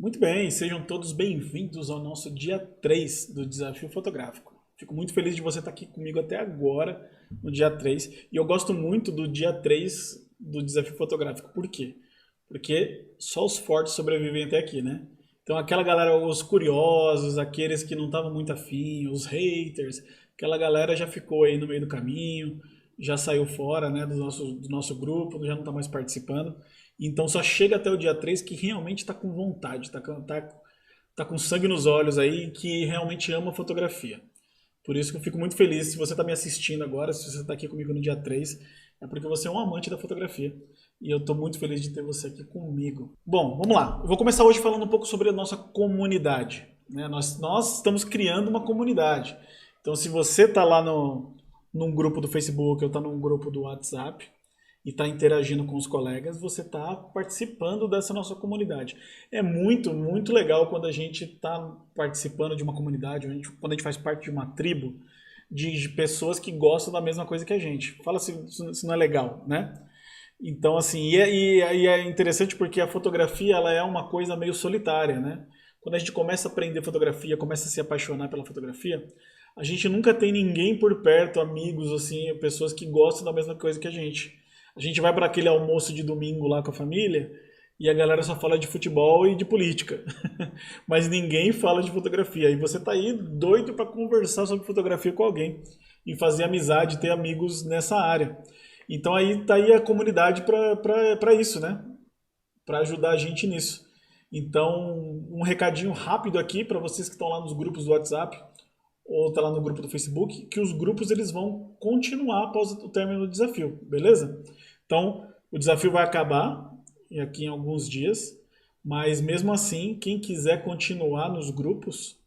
Muito bem, sejam todos bem-vindos ao nosso dia 3 do Desafio Fotográfico. Fico muito feliz de você estar aqui comigo até agora, no dia 3. E eu gosto muito do dia 3 do Desafio Fotográfico. Por quê? Porque só os fortes sobrevivem até aqui, né? Então aquela galera, os curiosos, aqueles que não estavam muito afim, os haters, aquela galera já ficou aí no meio do caminho, já saiu fora, né, do nosso grupo, já não está mais participando. Então só chega até o dia 3 que realmente está com vontade, tá com sangue nos olhos aí, que realmente ama fotografia. Por isso que eu fico muito feliz. Se você está me assistindo agora, se você está aqui comigo no dia 3, é porque você é um amante da fotografia. E eu estou muito feliz de ter você aqui comigo. Bom, vamos lá. Eu vou começar hoje falando um pouco sobre a nossa comunidade, né? Nós estamos criando uma comunidade. Então, se você está lá num grupo do Facebook ou está num grupo do WhatsApp, e está interagindo com os colegas, você está participando dessa nossa comunidade. É muito, muito legal quando a gente está participando de uma comunidade, quando a gente faz parte de uma tribo de pessoas que gostam da mesma coisa que a gente. Fala se isso não é legal, né? Então, assim, e é interessante porque a fotografia ela é uma coisa meio solitária, né? Quando a gente começa a aprender fotografia, começa a se apaixonar pela fotografia, a gente nunca tem ninguém por perto, amigos, assim, pessoas que gostam da mesma coisa que a gente. A gente vai para aquele almoço de domingo lá com a família e a galera só fala de futebol e de política. Mas ninguém fala de fotografia. E você tá aí doido para conversar sobre fotografia com alguém e fazer amizade, ter amigos nessa área. Então aí tá aí a comunidade para isso, né? Para ajudar a gente nisso. Então, um recadinho rápido aqui para vocês que estão lá nos grupos do WhatsApp ou tá lá no grupo do Facebook, que os grupos eles vão continuar após o término do desafio, beleza? Então, o desafio vai acabar aqui em alguns dias, mas mesmo assim, quem quiser continuar nos grupos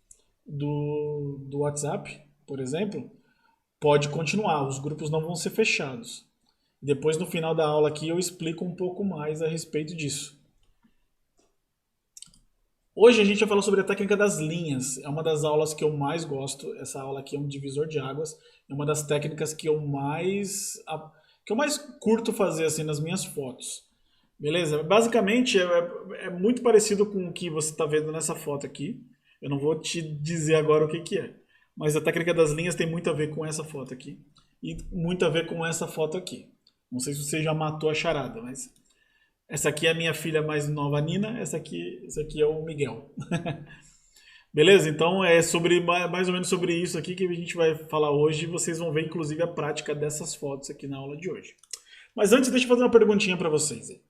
do WhatsApp, por exemplo, pode continuar, os grupos não vão ser fechados. Depois, no final da aula aqui, eu explico um pouco mais a respeito disso. Hoje a gente vai falar sobre a técnica das linhas. É uma das aulas que eu mais gosto. Essa aula aqui é um divisor de águas. É uma das técnicas que eu mais curto fazer assim nas minhas fotos. Beleza? Basicamente é muito parecido com o que você está vendo nessa foto aqui. Eu não vou te dizer agora o que que é. Mas a técnica das linhas tem muito a ver com essa foto aqui. E muito a ver com essa foto aqui. Não sei se você já matou a charada, mas essa aqui é a minha filha mais nova, Nina. Essa aqui é o Miguel. Beleza? Então é sobre mais ou menos sobre isso aqui que a gente vai falar hoje. E vocês vão ver, inclusive, a prática dessas fotos aqui na aula de hoje. Mas antes, deixa eu fazer uma perguntinha para vocês aí.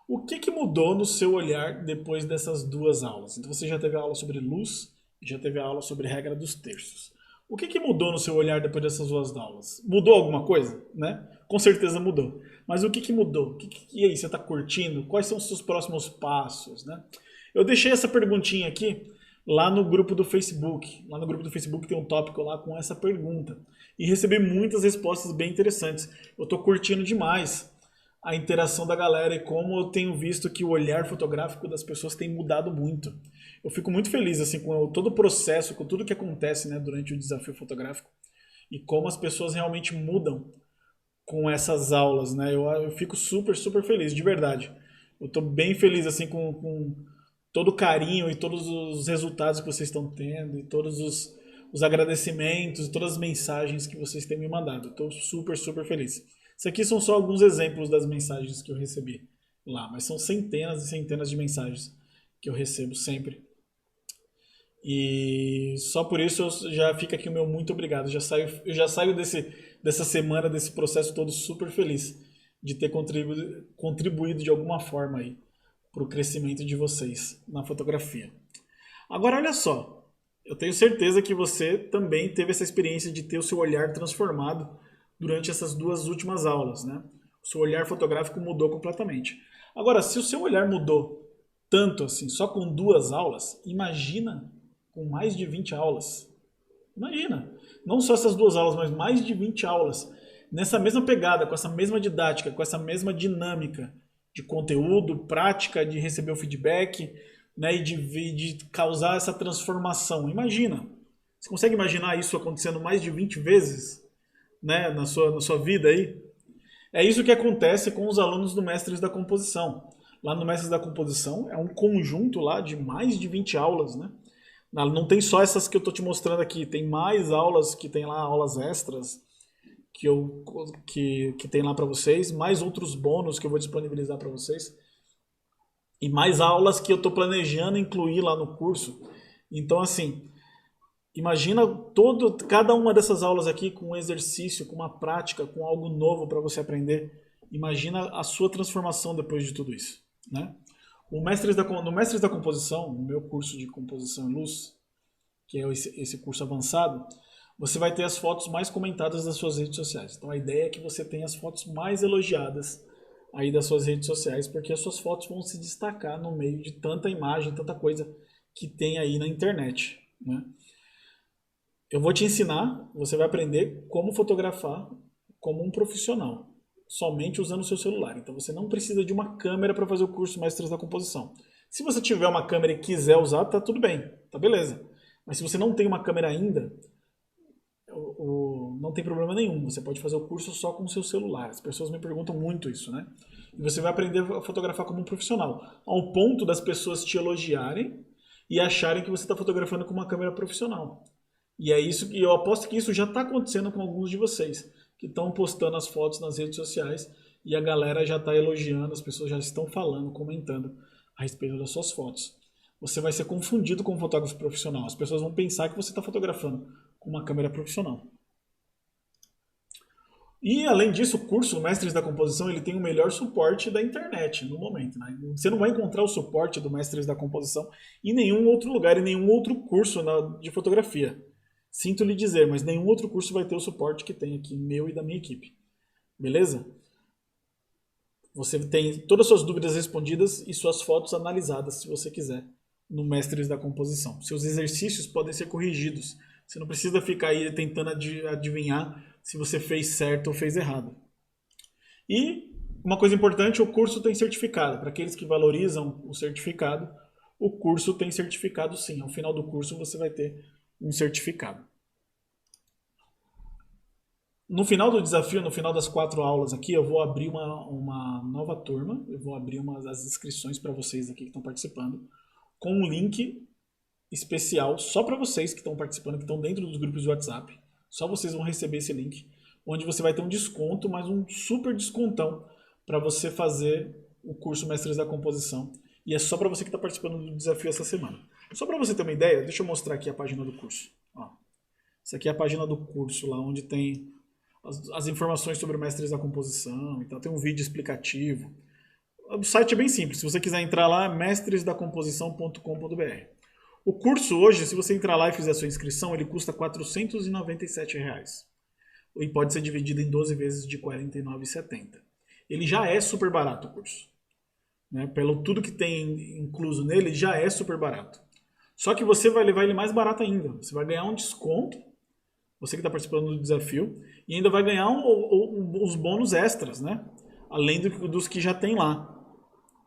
O que que mudou no seu olhar depois dessas duas aulas? Então você já teve a aula sobre luz e já teve a aula sobre regra dos terços. O que que mudou no seu olhar depois dessas duas aulas? Mudou alguma coisa, né? Com certeza mudou. Mas o que que mudou? E aí, você está curtindo? Quais são os seus próximos passos, né? Eu deixei essa perguntinha aqui lá no grupo do Facebook. Lá no grupo do Facebook tem um tópico lá com essa pergunta. E recebi muitas respostas bem interessantes. Eu estou curtindo demais a interação da galera e como eu tenho visto que o olhar fotográfico das pessoas tem mudado muito. Eu fico muito feliz assim com todo o processo, com tudo que acontece, né, durante o desafio fotográfico e como as pessoas realmente mudam com essas aulas, né? Eu fico super, super feliz, de verdade. Eu estou bem feliz assim com todo o carinho e todos os resultados que vocês estão tendo e todos os agradecimentos, todas as mensagens que vocês têm me mandado. Estou super, super feliz. Isso aqui são só alguns exemplos das mensagens que eu recebi lá, mas são centenas e centenas de mensagens que eu recebo sempre. E só por isso já fica aqui o meu muito obrigado. Eu já saio dessa semana, desse processo todo super feliz de ter contribuído de alguma forma aí para o crescimento de vocês na fotografia. Agora olha só, eu tenho certeza que você também teve essa experiência de ter o seu olhar transformado durante essas duas últimas aulas, né? O seu olhar fotográfico mudou completamente. Agora, se o seu olhar mudou tanto assim, só com duas aulas, imagina com mais de 20 aulas. Imagina, não só essas duas aulas, mas mais de 20 aulas. Nessa mesma pegada, com essa mesma didática, com essa mesma dinâmica de conteúdo, prática, de receber o feedback, né, e de causar essa transformação. Imagina, você consegue imaginar isso acontecendo mais de 20 vezes, né, na sua vida aí? É isso que acontece com os alunos do Mestres da Composição. Lá no Mestres da Composição é um conjunto lá de mais de 20 aulas, né? Não tem só essas que eu tô te mostrando aqui, tem mais aulas que tem lá, aulas extras que tem lá para vocês, mais outros bônus que eu vou disponibilizar para vocês e mais aulas que eu tô planejando incluir lá no curso. Então assim, imagina cada uma dessas aulas aqui com um exercício, com uma prática, com algo novo para você aprender. Imagina a sua transformação depois de tudo isso, né? No Mestres da Composição, no meu curso de Composição em Luz, que é esse curso avançado, você vai ter as fotos mais comentadas das suas redes sociais. Então a ideia é que você tenha as fotos mais elogiadas aí das suas redes sociais, porque as suas fotos vão se destacar no meio de tanta imagem, tanta coisa que tem aí na internet, né? Eu vou te ensinar, você vai aprender como fotografar como um profissional, somente usando o seu celular. Então você não precisa de uma câmera para fazer o curso Mestres da Composição. Se você tiver uma câmera e quiser usar, tá tudo bem, tá beleza. Mas se você não tem uma câmera ainda, não tem problema nenhum. Você pode fazer o curso só com o seu celular. As pessoas me perguntam muito isso, né? E você vai aprender a fotografar como um profissional, ao ponto das pessoas te elogiarem e acharem que você está fotografando com uma câmera profissional. E é isso que eu aposto que isso já está acontecendo com alguns de vocês, que estão postando as fotos nas redes sociais e a galera já está elogiando, as pessoas já estão falando, comentando a respeito das suas fotos. Você vai ser confundido com um fotógrafo profissional. As pessoas vão pensar que você está fotografando com uma câmera profissional. E, além disso, o curso Mestres da Composição ele tem o melhor suporte da internet no momento, né? Você não vai encontrar o suporte do Mestres da Composição em nenhum outro lugar, em nenhum outro curso de fotografia. Sinto lhe dizer, mas nenhum outro curso vai ter o suporte que tem aqui, meu e da minha equipe. Beleza? Você tem todas as suas dúvidas respondidas e suas fotos analisadas, se você quiser, no Mestres da Composição. Seus exercícios podem ser corrigidos. Você não precisa ficar aí tentando adivinhar se você fez certo ou fez errado. E uma coisa importante, o curso tem certificado. Para aqueles que valorizam o certificado, o curso tem certificado sim. Ao final do curso você vai ter um certificado. No final do desafio, no final das 4 aulas aqui, eu vou abrir uma nova turma. Eu vou abrir as inscrições para vocês aqui que estão participando, com um link especial só para vocês que estão participando, que estão dentro dos grupos de WhatsApp. Só vocês vão receber esse link, onde você vai ter um desconto, mas um super descontão para você fazer o curso Mestres da Composição. E é só para você que está participando do desafio essa semana. Só para você ter uma ideia, deixa eu mostrar aqui a página do curso. Ó, essa aqui é a página do curso, lá onde tem as informações sobre Mestres da Composição. Então tem um vídeo explicativo. O site é bem simples. Se você quiser entrar lá, mestresdacomposição.com.br. O curso hoje, se você entrar lá e fizer a sua inscrição, ele custa R$ 497. E pode ser dividido em 12 vezes de R$ 49,70. Ele já é super barato o curso. Né? Pelo tudo que tem incluso nele, já é super barato. Só que você vai levar ele mais barato ainda. Você vai ganhar um desconto, você que está participando do desafio, e ainda vai ganhar os bônus extras, né? Além dos que já tem lá.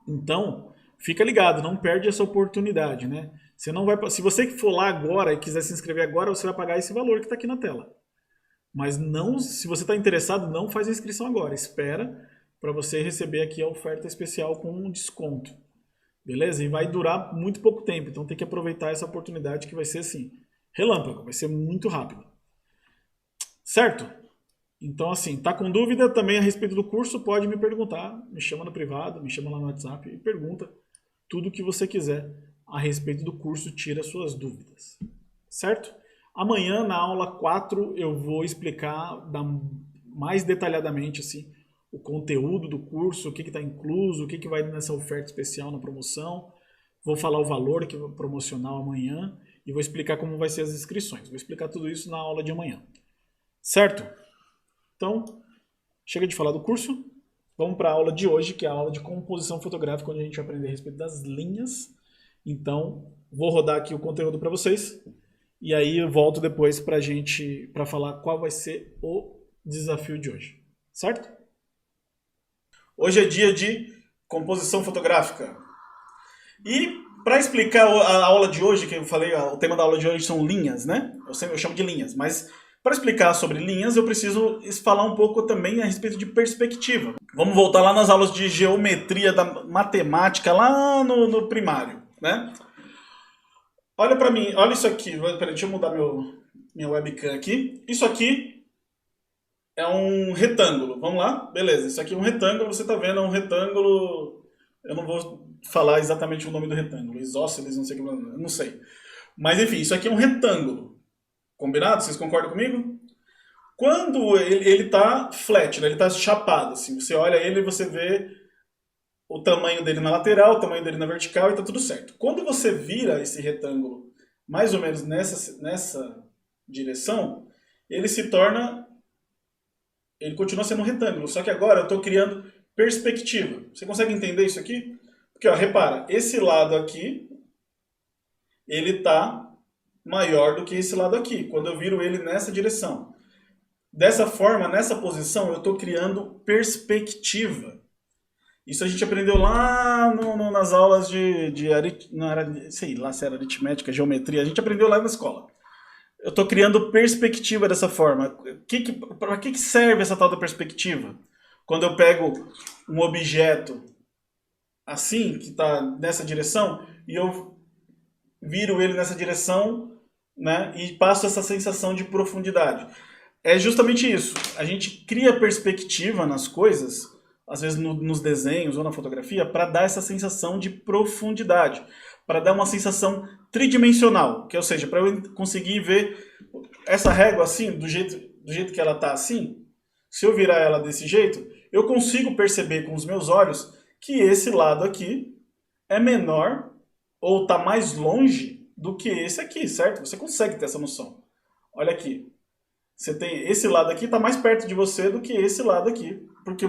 Então, fica ligado, não perde essa oportunidade, né? Você não vai, se você for lá agora e quiser se inscrever agora, você vai pagar esse valor que está aqui na tela. Mas não, se você está interessado, não faz a inscrição agora. Espera para você receber aqui a oferta especial com um desconto. Beleza? E vai durar muito pouco tempo. Então tem que aproveitar essa oportunidade que vai ser assim, relâmpago, vai ser muito rápido. Certo? Então assim, tá com dúvida também a respeito do curso, pode me perguntar. Me chama no privado, me chama lá no WhatsApp e pergunta tudo o que você quiser a respeito do curso, tira suas dúvidas. Certo? Amanhã, na aula 4, eu vou explicar mais detalhadamente assim, o conteúdo do curso, o que está incluso, o que vai nessa oferta especial na promoção. Vou falar o valor que é promocional amanhã e vou explicar como vai ser as inscrições. Vou explicar tudo isso na aula de amanhã. Certo? Então, chega de falar do curso. Vamos para a aula de hoje, que é a aula de composição fotográfica, onde a gente vai aprender a respeito das linhas. Então, vou rodar aqui o conteúdo para vocês. E aí eu volto depois para falar qual vai ser o desafio de hoje. Certo? Hoje é dia de composição fotográfica. E para explicar a aula de hoje, que eu falei, o tema da aula de hoje são linhas, né? Eu chamo de linhas, mas para explicar sobre linhas eu preciso falar um pouco também a respeito de perspectiva. Vamos voltar lá nas aulas de geometria da matemática, lá no primário, né? Olha pra mim, olha isso aqui. Peraí, deixa eu mudar minha webcam aqui. Isso aqui é um retângulo. Vamos lá? Beleza, isso aqui é um retângulo. Você tá vendo, é um retângulo. Eu não vou falar exatamente o nome do retângulo. Isósceles, não sei o que, eu não sei. Mas enfim, isso aqui é um retângulo. Combinado? Vocês concordam comigo? Quando ele tá flat, né? Ele tá chapado, assim. Você olha ele e você vê o tamanho dele na lateral, o tamanho dele na vertical e tá tudo certo. Quando você vira esse retângulo mais ou menos nessa direção, ele se torna... Ele continua sendo um retângulo, só que agora eu estou criando perspectiva. Você consegue entender isso aqui? Porque, ó, repara, esse lado aqui, ele está maior do que esse lado aqui, quando eu viro ele nessa direção. Dessa forma, nessa posição, eu estou criando perspectiva. Isso a gente aprendeu lá nas aulas sei lá se era aritmética, geometria, a gente aprendeu lá na escola. Eu estou criando perspectiva dessa forma. Para que serve essa tal da perspectiva? Quando eu pego um objeto assim, que está nessa direção, e eu viro ele nessa direção, né, e passo essa sensação de profundidade. É justamente isso. A gente cria perspectiva nas coisas, às vezes nos desenhos ou na fotografia, para dar essa sensação de profundidade, para dar uma sensação tridimensional, que ou seja, para eu conseguir ver essa régua assim, do jeito que ela está assim, se eu virar ela desse jeito, eu consigo perceber com os meus olhos que esse lado aqui é menor ou está mais longe do que esse aqui, certo? Você consegue ter essa noção. Olha aqui. Você tem esse lado aqui está mais perto de você do que esse lado aqui, porque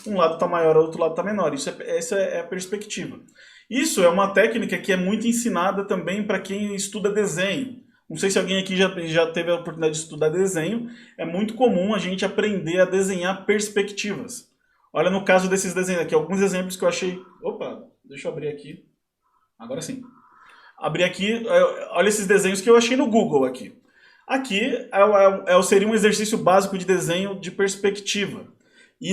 um lado está maior, o outro lado está menor. Essa é a perspectiva. Isso é uma técnica que é muito ensinada também para quem estuda desenho. Não sei se alguém aqui já teve a oportunidade de estudar desenho. É muito comum a gente aprender a desenhar perspectivas. Olha no caso desses desenhos aqui, alguns exemplos que eu achei... Opa, deixa eu abrir aqui. Agora sim. Abri aqui, olha esses desenhos que eu achei no Google aqui. Aqui seria um exercício básico de desenho de perspectiva. E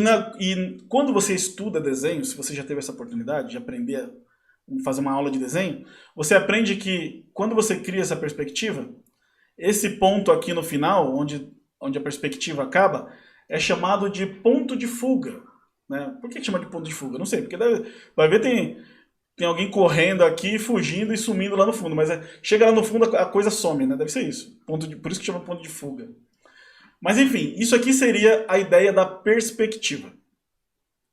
quando você estuda desenho, se você já teve essa oportunidade de aprender a fazer uma aula de desenho, você aprende que quando você cria essa perspectiva, esse ponto aqui no final, onde a perspectiva acaba, é chamado de ponto de fuga. Né? Por que chama de ponto de fuga? Não sei, porque vai ver tem alguém correndo aqui, fugindo e sumindo lá no fundo, mas chega lá no fundo a coisa some, né? Deve ser isso. Por isso que chama ponto de fuga. Mas enfim, isso aqui seria a ideia da perspectiva,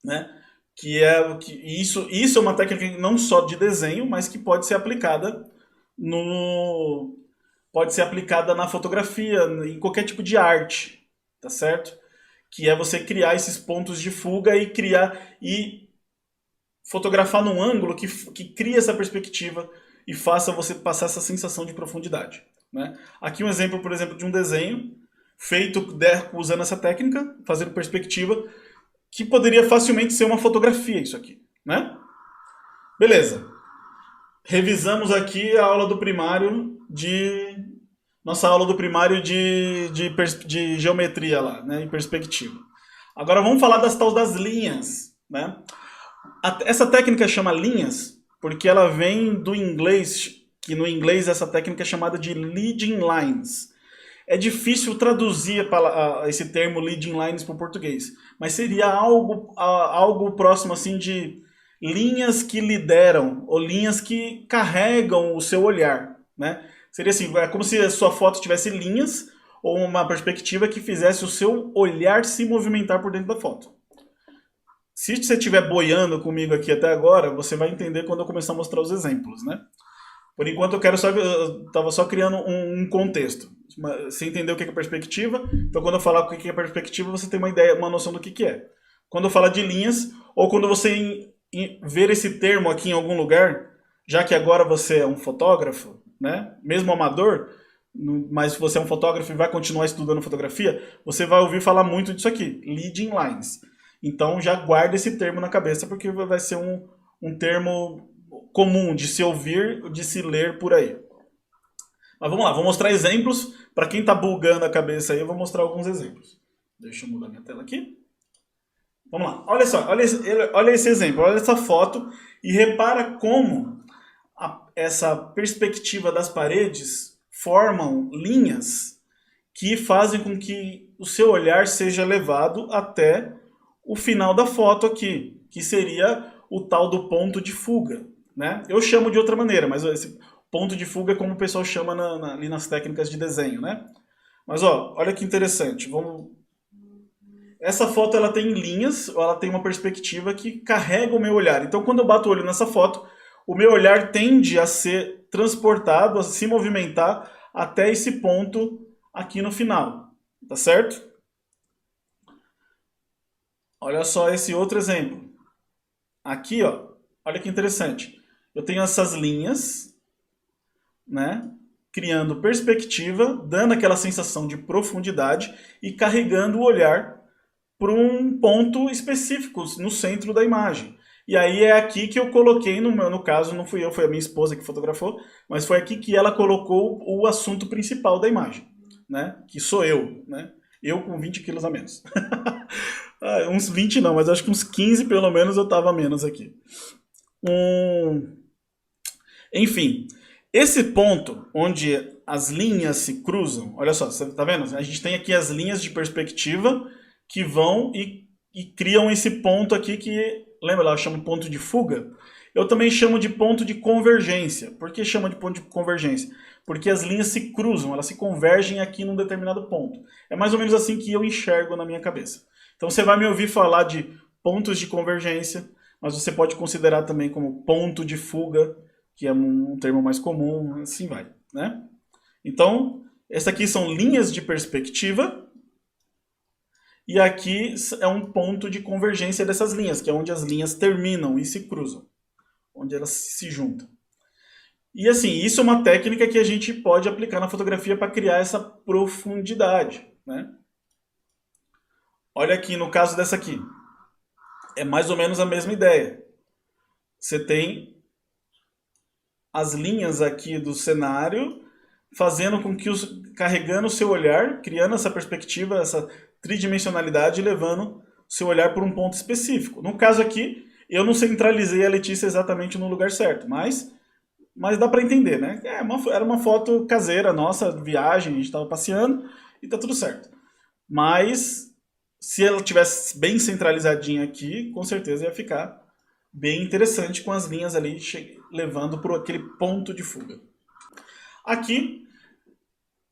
né? Isso é uma técnica não só de desenho, mas que pode ser aplicada na fotografia, em qualquer tipo de arte, tá certo? Que é você criar esses pontos de fuga e fotografar num ângulo que cria essa perspectiva e faça você passar essa sensação de profundidade, né? Aqui um exemplo, por exemplo, de um desenho feito usando essa técnica, fazendo perspectiva, que poderia facilmente ser uma fotografia isso aqui, né? Beleza. Revisamos aqui a aula do primário nossa aula do primário de geometria lá, né, em perspectiva. Agora vamos falar das linhas, né? Essa técnica chama linhas porque ela vem do inglês, que no inglês essa técnica é chamada de leading lines. É difícil traduzir esse termo leading lines para o português, mas seria algo próximo assim de linhas que lideram ou linhas que carregam o seu olhar, né? Seria assim, é como se a sua foto tivesse linhas ou uma perspectiva que fizesse o seu olhar se movimentar por dentro da foto. Se você estiver boiando comigo aqui até agora, você vai entender quando eu começar a mostrar os exemplos, né? Por enquanto eu estava só criando um contexto. Você entendeu o que é perspectiva? Então quando eu falar o que é perspectiva, você tem uma ideia, uma noção do que é. Quando eu falar de linhas, ou quando você ver esse termo aqui em algum lugar, já que agora você é um fotógrafo, né? Mesmo amador, mas você é um fotógrafo e vai continuar estudando fotografia, você vai ouvir falar muito disso aqui, leading lines. Então já guarda esse termo na cabeça, porque vai ser um termo comum de se ouvir, de se ler por aí. Mas vamos lá, vou mostrar exemplos. Para quem está bugando a cabeça aí, eu vou mostrar alguns exemplos. Deixa eu mudar minha tela aqui. Vamos lá. Olha só, olha esse exemplo, olha essa foto e repara como essa perspectiva das paredes formam linhas que fazem com que o seu olhar seja levado até o final da foto aqui, que seria o tal do ponto de fuga, né? Eu chamo de outra maneira, mas esse ponto de fuga é como o pessoal chama ali nas técnicas de desenho, né? Mas ó, olha que interessante. Essa foto ela tem linhas, ela tem uma perspectiva que carrega o meu olhar. Então quando eu bato o olho nessa foto, o meu olhar tende a ser transportado, a se movimentar até esse ponto aqui no final, tá certo? Olha só esse outro exemplo. Aqui, ó, olha que interessante. Eu tenho essas linhas, né, criando perspectiva, dando aquela sensação de profundidade e carregando o olhar para um ponto específico no centro da imagem. E aí é aqui que eu coloquei, no caso não fui eu, foi a minha esposa que fotografou, mas foi aqui que ela colocou o assunto principal da imagem, né? Que sou eu, né? Eu com 20 quilos a menos. Uns 20 não, mas acho que uns 15 pelo menos eu tava a menos aqui. Enfim, esse ponto onde as linhas se cruzam, olha só, você tá vendo? A gente tem aqui as linhas de perspectiva que vão e criam esse ponto aqui que, lembra lá, eu chamo de ponto de fuga? Eu também chamo de ponto de convergência. Por que chama de ponto de convergência? Porque as linhas se cruzam, elas se convergem aqui num determinado ponto. É mais ou menos assim que eu enxergo na minha cabeça. Então você vai me ouvir falar de pontos de convergência, mas você pode considerar também como ponto de fuga, que é um termo mais comum, assim vai, né? Então, essas aqui são linhas de perspectiva, e aqui é um ponto de convergência dessas linhas, que é onde as linhas terminam e se cruzam, onde elas se juntam. E assim, isso é uma técnica que a gente pode aplicar na fotografia para criar essa profundidade, né? Olha aqui no caso dessa aqui. É mais ou menos a mesma ideia. Você tem as linhas aqui do cenário fazendo com que carregando o seu olhar, criando essa perspectiva, essa tridimensionalidade, levando o seu olhar para um ponto específico. No caso aqui, eu não centralizei a Letícia exatamente no lugar certo, mas dá para entender, né? Era uma foto caseira nossa, viagem, a gente estava passeando e tá tudo certo. Mas se ela tivesse bem centralizadinha aqui, com certeza ia ficar bem interessante com as linhas ali levando para aquele ponto de fuga. Aqui,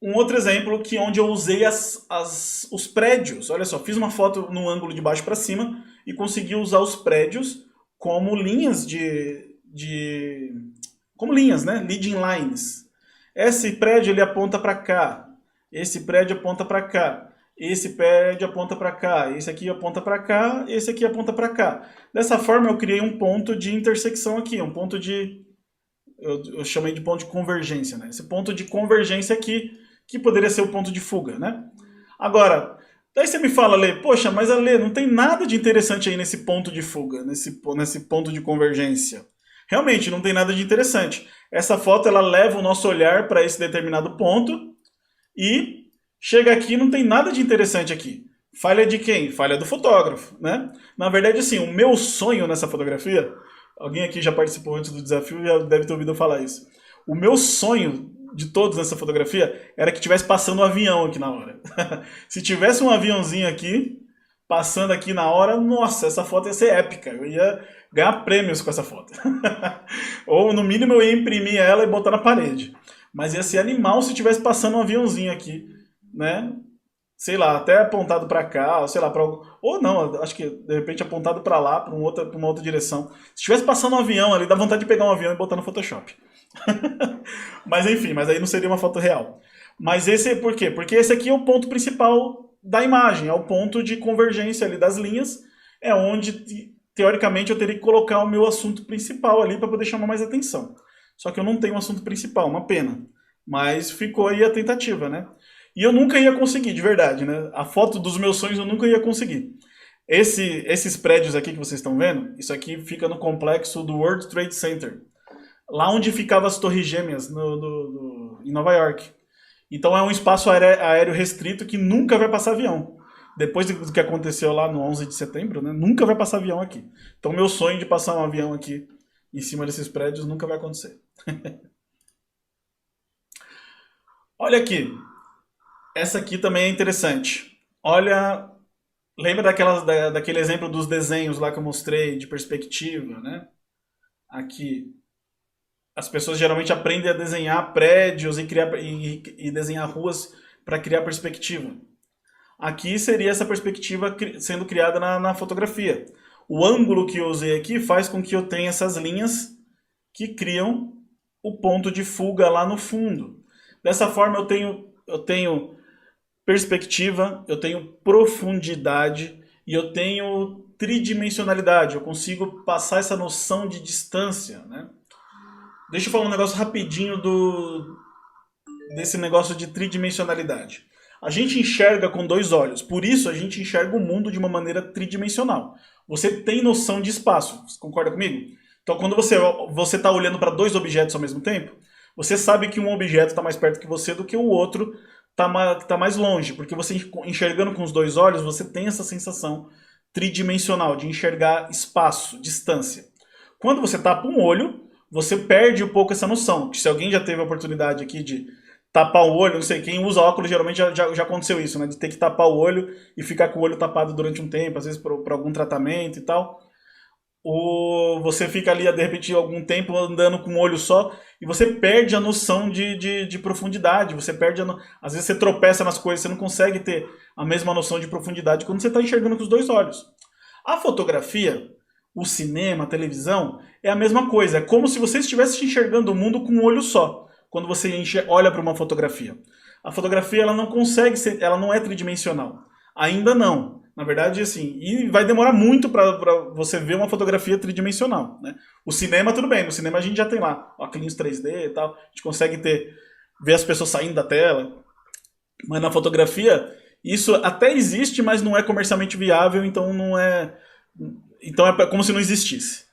um outro exemplo que onde eu usei os prédios. Olha só, fiz uma foto no ângulo de baixo para cima e consegui usar os prédios como linhas como linhas, né? Leading lines. Esse prédio ele aponta para cá, esse prédio aponta para cá, esse prédio aponta para cá, esse aqui aponta para cá, esse aqui aponta para cá. Dessa forma eu criei um ponto de intersecção aqui, um ponto de eu chamei de ponto de convergência, né? Esse ponto de convergência aqui que poderia ser o ponto de fuga, né? Agora, daí você me fala, Lê, poxa, mas Lê, não tem nada de interessante aí nesse ponto de fuga, nesse ponto de convergência. Realmente, não tem nada de interessante. Essa foto, ela leva o nosso olhar para esse determinado ponto e chega aqui e não tem nada de interessante aqui. Falha de quem? Falha do fotógrafo, né? Na verdade, assim, o meu sonho nessa fotografia, alguém aqui já participou antes do desafio e já deve ter ouvido eu falar isso. O meu sonho de todos nessa fotografia era que tivesse passando um avião aqui na hora. Se tivesse um aviãozinho aqui, passando aqui na hora, nossa, essa foto ia ser épica. Eu ia ganhar prêmios com essa foto. Ou, no mínimo, eu ia imprimir ela e botar na parede. Mas ia ser animal se tivesse passando um aviãozinho aqui, né? Sei lá, até apontado para cá, ou sei lá, ou não, acho que de repente apontado para lá, para uma outra direção. Se estivesse passando um avião ali, dá vontade de pegar um avião e botar no Photoshop. Mas enfim, mas aí não seria uma foto real. Mas esse por quê? Porque esse aqui é o ponto principal da imagem, é o ponto de convergência ali das linhas, é onde teoricamente eu teria que colocar o meu assunto principal ali para poder chamar mais atenção. Só que eu não tenho um assunto principal, uma pena. Mas ficou aí a tentativa, né? E eu nunca ia conseguir, de verdade, né? A foto dos meus sonhos eu nunca ia conseguir. Esses prédios aqui que vocês estão vendo, isso aqui fica no complexo do World Trade Center. Lá onde ficavam as Torres Gêmeas, em Nova York. Então é um espaço aéreo restrito que nunca vai passar avião. depois do que aconteceu lá no 11 de setembro, né, nunca vai passar avião aqui. Então, meu sonho de passar um avião aqui em cima desses prédios nunca vai acontecer. Olha aqui, essa aqui também é interessante. Olha, lembra daquele exemplo dos desenhos lá que eu mostrei de perspectiva, né? Aqui, as pessoas geralmente aprendem a desenhar prédios e desenhar ruas para criar perspectiva. Aqui seria essa perspectiva sendo criada na fotografia. O ângulo que eu usei aqui faz com que eu tenha essas linhas que criam o ponto de fuga lá no fundo. Dessa forma eu tenho perspectiva, eu tenho profundidade e eu tenho tridimensionalidade. Eu consigo passar essa noção de distância, né? Deixa eu falar um negócio rapidinho desse negócio de tridimensionalidade. A gente enxerga com dois olhos, por isso a gente enxerga o mundo de uma maneira tridimensional. Você tem noção de espaço, você concorda comigo? Então, quando você está olhando para dois objetos ao mesmo tempo, você sabe que um objeto está mais perto que você do que o outro está mais longe, porque você enxergando com os dois olhos, você tem essa sensação tridimensional de enxergar espaço, distância. Quando você tapa um olho, você perde um pouco essa noção. Se alguém já teve a oportunidade aqui de tapar o olho, não sei, quem usa óculos geralmente já aconteceu isso, né? De ter que tapar o olho e ficar com o olho tapado durante um tempo, às vezes por algum tratamento e tal. Ou você fica ali, de repente, algum tempo andando com um olho só e você perde a noção de profundidade. Você perde às vezes você tropeça nas coisas, você não consegue ter a mesma noção de profundidade quando você está enxergando com os dois olhos. A fotografia, o cinema, a televisão, é a mesma coisa. É como se você estivesse enxergando o mundo com um olho só, quando você olha para uma fotografia. A fotografia ela não consegue ser, ela não é tridimensional. Ainda não. Na verdade, assim, e vai demorar muito para você ver uma fotografia tridimensional, né? O cinema, tudo bem. No cinema a gente já tem lá óculos 3D e tal. A gente consegue ver as pessoas saindo da tela. Mas na fotografia, isso até existe, mas não é comercialmente viável, então não é... Então é como se não existisse.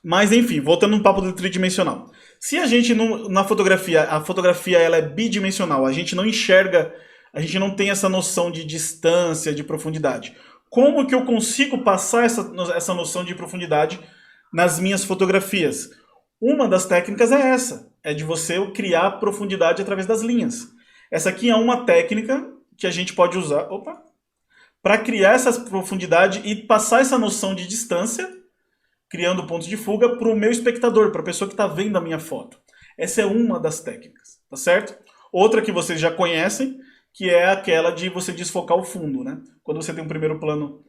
Mas enfim, voltando no papo do tridimensional. Se a gente na fotografia, a fotografia ela é bidimensional, a gente não enxerga, a gente não tem essa noção de distância, de profundidade. Como que eu consigo passar essa noção de profundidade nas minhas fotografias? Uma das técnicas é essa, é de você criar profundidade através das linhas. Essa aqui é uma técnica que a gente pode usar, para criar essa profundidade e passar essa noção de distância, criando pontos de fuga para o meu espectador, para a pessoa que está vendo a minha foto. Essa é uma das técnicas, tá certo? Outra que vocês já conhecem, que é aquela de você desfocar o fundo, né? Quando você tem um primeiro plano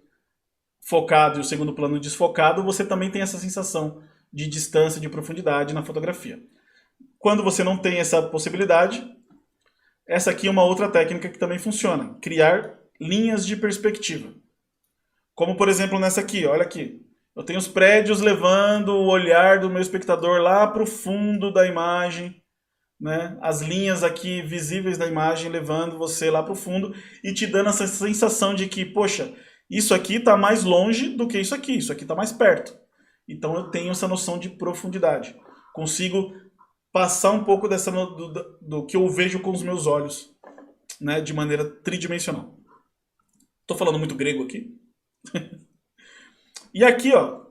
focado e o segundo plano desfocado, você também tem essa sensação de distância, de profundidade na fotografia. Quando você não tem essa possibilidade, essa aqui é uma outra técnica que também funciona, criar linhas de perspectiva. Como, por exemplo, nessa aqui, olha aqui. Eu tenho os prédios levando o olhar do meu espectador lá para o fundo da imagem, né? As linhas aqui visíveis da imagem levando você lá para o fundo e te dando essa sensação de que, poxa, isso aqui está mais longe do que isso aqui está mais perto. Então eu tenho essa noção de profundidade. Consigo passar um pouco do que eu vejo com os meus olhos, né? De maneira tridimensional. Estou falando muito grego aqui. E aqui, ó,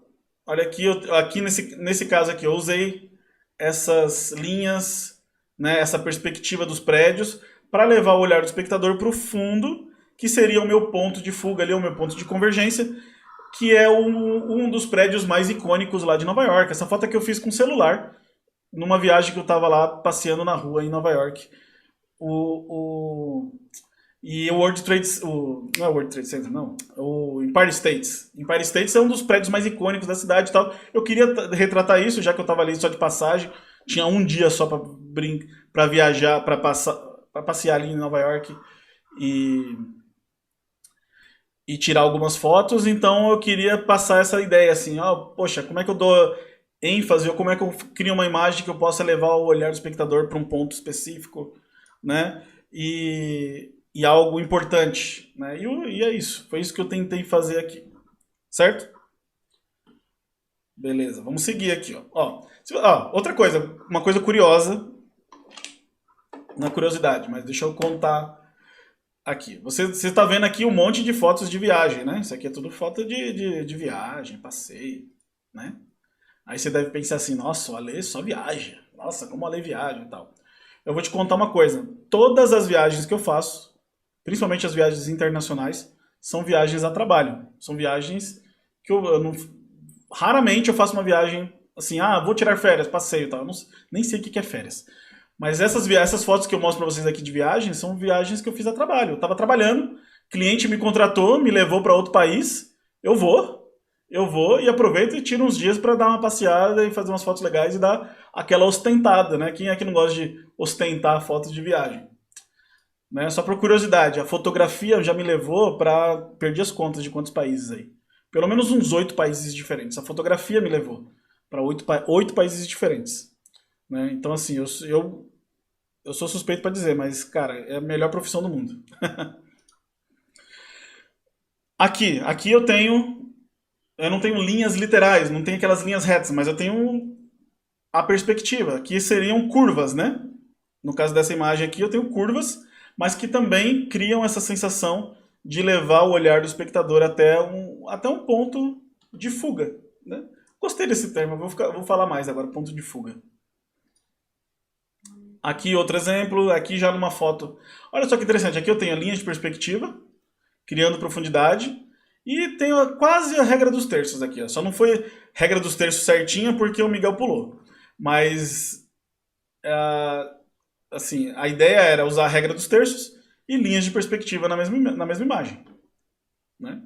olha aqui, aqui nesse caso aqui, eu usei essas linhas, né, essa perspectiva dos prédios, para levar o olhar do espectador para o fundo, que seria o meu ponto de fuga ali, o meu ponto de convergência, que é um dos prédios mais icônicos lá de Nova York. Essa foto aqui eu fiz com celular, numa viagem que eu estava lá passeando na rua em Nova York. E o World Trade... não é o World Trade Center, não. O Empire State. Empire State é um dos prédios mais icônicos da cidade e tal. Eu queria retratar isso, já que eu estava ali só de passagem. Tinha um dia só para viajar, para passear ali em Nova York e tirar algumas fotos. Então eu queria passar essa ideia assim, poxa, como é que eu dou ênfase, ou como é que eu crio uma imagem que eu possa levar o olhar do espectador para um ponto específico, né? E algo importante, né? E é isso. Foi isso que eu tentei fazer aqui. Certo? Beleza, vamos seguir aqui, ó. Outra coisa, uma coisa curiosa, não é curiosidade, mas deixa eu contar Aqui, você está vendo aqui um monte de fotos de viagem, né? Isso aqui é tudo foto de viagem, passeio, né? Aí você deve pensar assim, nossa, o Ale só viaja. Nossa, como o Ale viaja e tal. Eu vou te contar uma coisa. Todas as viagens que eu faço, principalmente as viagens internacionais, são viagens a trabalho. São viagens que eu não... Raramente eu faço uma viagem assim, ah, vou tirar férias, passeio e tal. Eu não, nem sei o que é férias. Mas essas fotos que eu mostro pra vocês aqui de viagem são viagens que eu fiz a trabalho. Eu tava trabalhando, cliente me contratou, me levou para outro país, eu vou e aproveito e tiro uns dias para dar uma passeada e fazer umas fotos legais e dar aquela ostentada, né? Quem é que não gosta de ostentar fotos de viagem? Né? Só por curiosidade, a fotografia já me levou para... Perdi as contas de quantos países aí. Pelo menos uns 8 países diferentes. A fotografia me levou para 8 países diferentes. Né? Então, assim, eu sou suspeito para dizer, mas, cara, é a melhor profissão do mundo. Aqui eu tenho... Eu não tenho linhas literais, não tenho aquelas linhas retas, mas eu tenho a perspectiva, que seriam curvas, né? No caso dessa imagem aqui, eu tenho curvas, mas que também criam essa sensação de levar o olhar do espectador até um ponto de fuga. Né? Gostei desse termo, vou falar mais agora, ponto de fuga. Aqui outro exemplo, aqui já numa foto. Olha só que interessante, aqui eu tenho a linha de perspectiva, criando profundidade, e tenho quase a regra dos terços aqui. Ó. Só não foi regra dos terços certinha porque o Miguel pulou. Mas, assim, a ideia era usar a regra dos terços e linhas de perspectiva na mesma imagem. Né?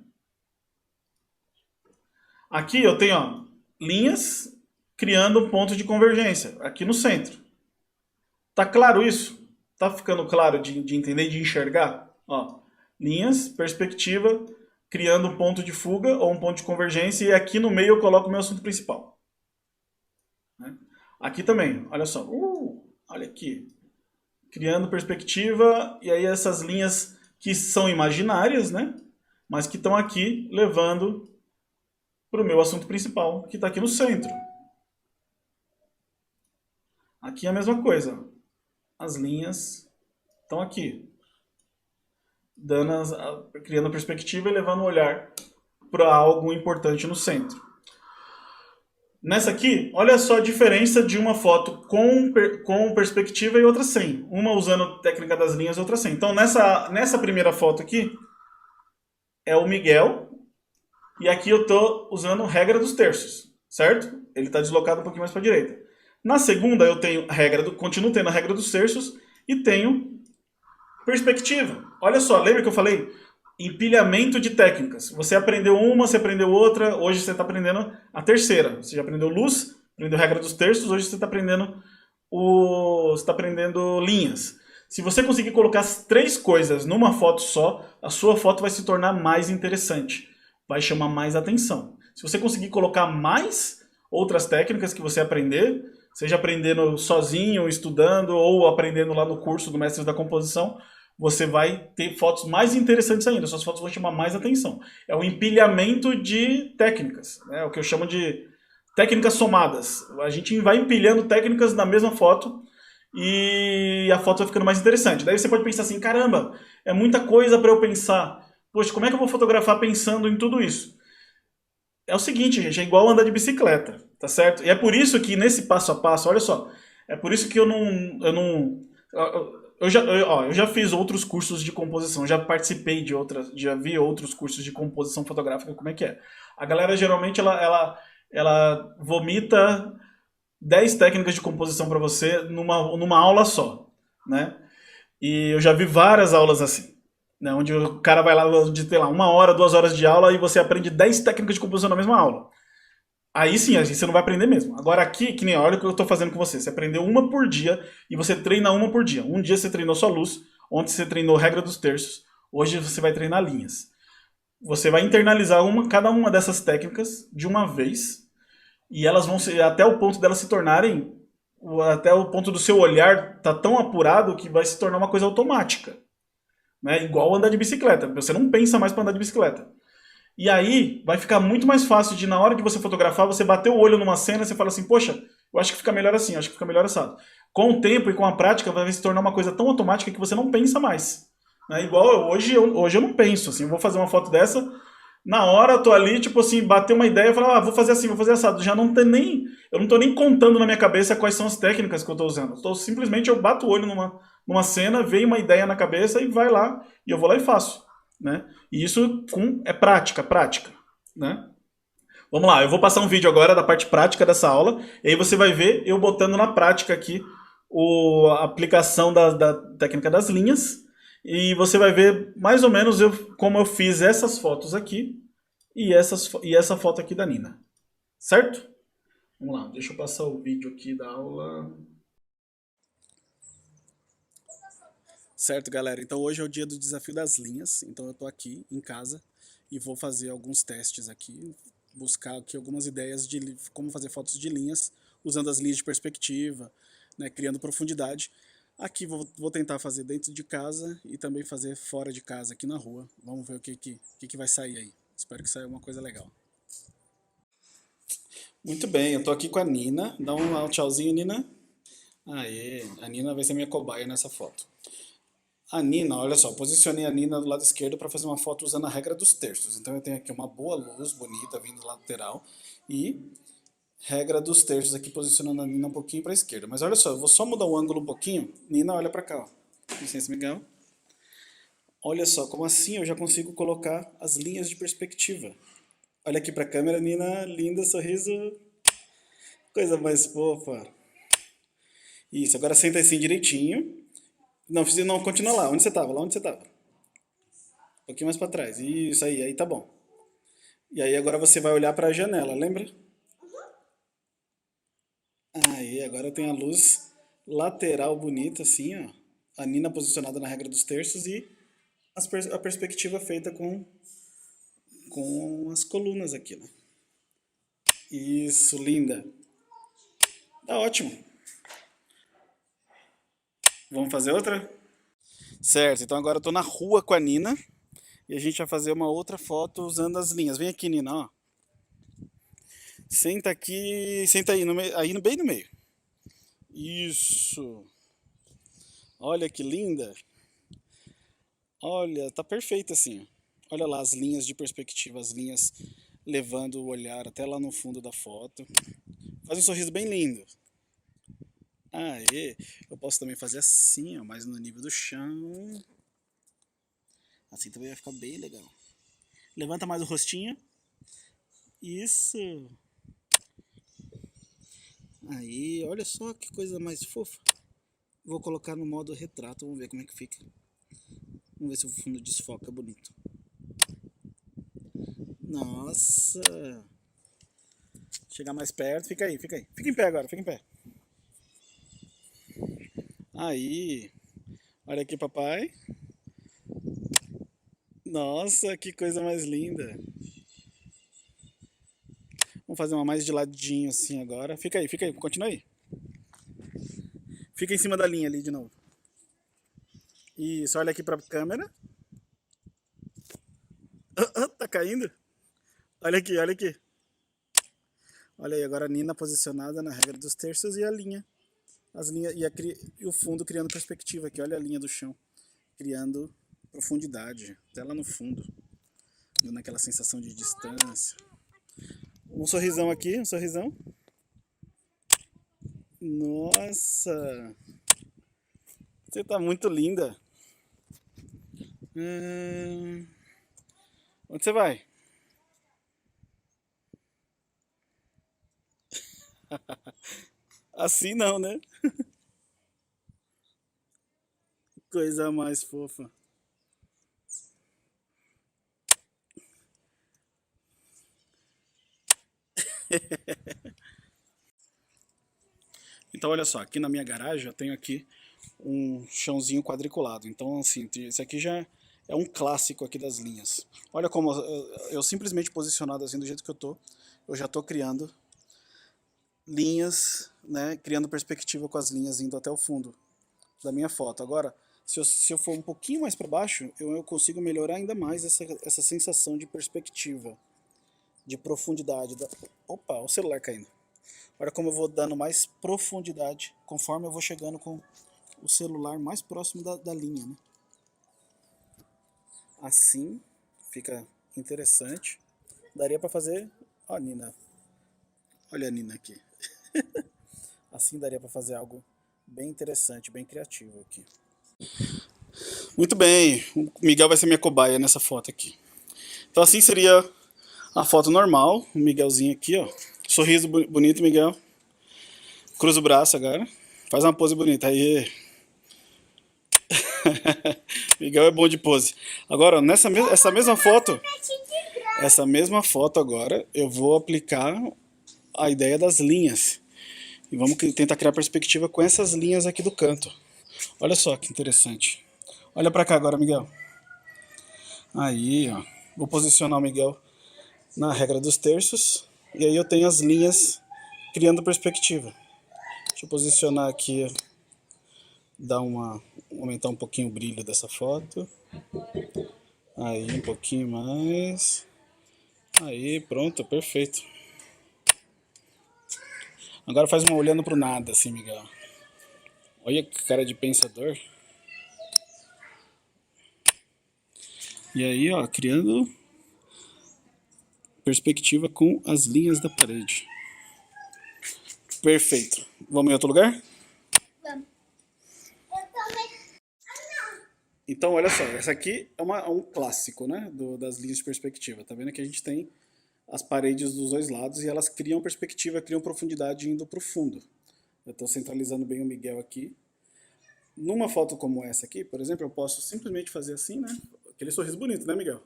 Aqui eu tenho ó, linhas criando um ponto de convergência, aqui no centro. Tá claro isso? Tá ficando claro de entender e de enxergar? Ó, linhas, perspectiva, criando um ponto de fuga ou um ponto de convergência e aqui no meio eu coloco o meu assunto principal. Né? Aqui também, olha só. Olha aqui. Criando perspectiva e aí essas linhas que são imaginárias, né? Mas que estão aqui levando para o meu assunto principal, que está aqui no centro. Aqui é a mesma coisa. As linhas estão aqui, criando perspectiva e levando o olhar para algo importante no centro. Nessa aqui, olha só a diferença de uma foto com perspectiva e outra sem. Uma usando a técnica das linhas e outra sem. Então, nessa primeira foto aqui, é o Miguel, e aqui eu estou usando regra dos terços, certo? Ele está deslocado um pouquinho mais para a direita. Na segunda, eu tenho continuo tendo a regra dos terços e tenho perspectiva. Olha só, lembra que eu falei? Empilhamento de técnicas. Você aprendeu uma, você aprendeu outra, hoje você está aprendendo a terceira. Você já aprendeu luz, aprendeu regra dos terços, hoje você está aprendendo linhas. Se você conseguir colocar as 3 coisas numa foto só, a sua foto vai se tornar mais interessante. Vai chamar mais atenção. Se você conseguir colocar mais outras técnicas que você aprender, seja aprendendo sozinho, estudando ou aprendendo lá no curso do Mestres da Composição, você vai ter fotos mais interessantes ainda. Suas fotos vão chamar mais atenção. É o empilhamento de técnicas, né? O que eu chamo de técnicas somadas. A gente vai empilhando técnicas na mesma foto e a foto vai ficando mais interessante. Daí você pode pensar assim, caramba, é muita coisa para eu pensar. Poxa, como é que eu vou fotografar pensando em tudo isso? É o seguinte, gente, é igual andar de bicicleta, tá certo? E é por isso que nesse passo a passo, olha só, é por isso que eu já fiz outros cursos de composição, já participei de outras, já vi outros cursos de composição fotográfica, como é que é? A galera geralmente ela vomita 10 técnicas de composição para você numa aula só, né? E eu já vi várias aulas assim. Né, onde o cara vai lá, onde tem lá 1 hora, 2 horas de aula e você aprende 10 técnicas de composição na mesma aula. Aí sim, você não vai aprender mesmo. Agora aqui, que nem olha o que eu estou fazendo com você. Você aprendeu uma por dia e você treina uma por dia. Um dia você treinou só luz, ontem você treinou regra dos terços, hoje você vai treinar linhas. Você vai internalizar cada uma dessas técnicas de uma vez e elas vão ser, até o ponto delas se tornarem, até o ponto do seu olhar tá tão apurado que vai se tornar uma coisa automática. Né? Igual andar de bicicleta. Você não pensa mais para andar de bicicleta. E aí vai ficar muito mais fácil de, na hora de você fotografar, você bater o olho numa cena e você fala assim, poxa, eu acho que fica melhor assim, eu acho que fica melhor assado. Com o tempo e com a prática vai se tornar uma coisa tão automática que você não pensa mais. Né? Igual hoje eu não penso, assim, eu vou fazer uma foto dessa, na hora eu tô ali, tipo assim, bater uma ideia e falar, vou fazer assim, vou fazer assado. Já não tem nem, eu não tô nem contando na minha cabeça quais são as técnicas que eu tô usando. Simplesmente eu bato o olho numa cena, veio uma ideia na cabeça e vai lá, e eu vou lá e faço, né? E isso é prática, né? Vamos lá, eu vou passar um vídeo agora da parte prática dessa aula, e aí você vai ver eu botando na prática aqui a aplicação da técnica das linhas, e você vai ver mais ou menos como eu fiz essas fotos aqui e essa foto aqui da Nina. Certo? Vamos lá, deixa eu passar o vídeo aqui da aula. Certo, galera. Então hoje é o dia do desafio das linhas. Então eu tô aqui em casa e vou fazer alguns testes aqui, buscar aqui algumas ideias de como fazer fotos de linhas usando as linhas de perspectiva, né, criando profundidade. Aqui vou tentar fazer dentro de casa e também fazer fora de casa, aqui na rua. Vamos ver o que vai sair aí. Espero que saia uma coisa legal. Muito bem, eu tô aqui com a Nina. Dá um tchauzinho, Nina. Aê, a Nina vai ser minha cobaia nessa foto. A Nina, olha só, posicionei a Nina do lado esquerdo para fazer uma foto usando a regra dos terços. Então eu tenho aqui uma boa luz bonita vindo do lateral e regra dos terços aqui posicionando a Nina um pouquinho para a esquerda. Mas olha só, eu vou só mudar o ângulo um pouquinho. Nina, olha para cá, ó. Licença, Miguel. Olha só, como assim eu já consigo colocar as linhas de perspectiva. Olha aqui para a câmera, Nina, linda, sorriso, coisa mais fofa. Isso, agora senta assim direitinho. Não, não, continua lá, onde você estava, lá onde você estava. Um pouquinho mais para trás. Isso aí tá bom. E aí agora você vai olhar para a janela, lembra? Aí agora tem a luz lateral bonita assim, ó. A Nina posicionada na regra dos terços e a perspectiva feita com as colunas aqui, né? Isso, linda. Tá ótimo. Vamos fazer outra? Certo, então agora eu tô na rua com a Nina e a gente vai fazer uma outra foto usando as linhas. Vem aqui, Nina, ó. Senta aqui, senta aí, bem no meio. Isso. Olha que linda. Olha, tá perfeito assim. Olha lá as linhas de perspectiva, as linhas levando o olhar até lá no fundo da foto. Faz um sorriso bem lindo. Aê, eu posso também fazer assim, ó, mais no nível do chão. Assim também vai ficar bem legal. Levanta mais o rostinho. Isso. Aí, olha só que coisa mais fofa. Vou colocar no modo retrato, vamos ver como é que fica. Vamos ver se o fundo desfoca bonito. Nossa! Chegar mais perto, fica aí, fica aí. Fica em pé agora, fica em pé. Aí, olha aqui, papai. Nossa, que coisa mais linda. Vamos fazer uma mais de ladinho assim agora. Fica aí, continua aí. Fica em cima da linha ali de novo. Isso, olha aqui pra câmera. Tá caindo? Olha aqui, olha aqui. Olha aí, agora a Nina posicionada na regra dos terços e a linha. As linhas e o fundo criando perspectiva aqui. Olha a linha do chão. Criando profundidade. Até lá no fundo. Dando aquela sensação de distância. Um sorrisão aqui, um sorrisão. Nossa! Você tá muito linda. Onde você vai? Assim não, né? Coisa mais fofa. Então olha só, aqui na minha garagem eu tenho aqui um chãozinho quadriculado. Então assim, esse aqui já é um clássico aqui das linhas. Olha como eu simplesmente posicionado assim do jeito que eu já estou criando linhas, né, criando perspectiva com as linhas indo até o fundo da minha foto. Agora, se eu for um pouquinho mais para baixo, eu consigo melhorar ainda mais essa sensação de perspectiva, de profundidade. Opa, o celular caindo. Olha como eu vou dando mais profundidade conforme eu vou chegando com o celular mais próximo da linha, né? Assim fica interessante. Daria para fazer... Ó, a Nina. Olha a Nina aqui. Assim daria para fazer algo bem interessante, bem criativo aqui. Muito bem, o Miguel vai ser minha cobaia nessa foto aqui. Então assim seria a foto normal, o Miguelzinho aqui, ó. Sorriso bonito, Miguel. Cruza o braço agora. Faz uma pose bonita. Aí. Miguel é bom de pose. Agora, essa mesma foto agora, eu vou aplicar a ideia das linhas. E vamos tentar criar perspectiva com essas linhas aqui do canto. Olha só que interessante. Olha pra cá agora, Miguel. Aí, ó. Vou posicionar o Miguel na regra dos terços. E aí eu tenho as linhas criando perspectiva. Deixa eu posicionar aqui, aumentar um pouquinho o brilho dessa foto. Aí, um pouquinho mais. Aí, pronto, perfeito. Agora faz uma olhando pro nada, assim, Miguel. Olha que cara de pensador. E aí, ó, criando perspectiva com as linhas da parede. Perfeito. Vamos em outro lugar? Vamos. Eu também. Então, olha só, essa aqui é um clássico, né, das linhas de perspectiva. Tá vendo que a gente tem as paredes dos dois lados e elas criam perspectiva, criam profundidade indo pro fundo. Eu estou centralizando bem o Miguel aqui. Numa foto como essa aqui, por exemplo, eu posso simplesmente fazer assim, né? Aquele sorriso bonito, né, Miguel?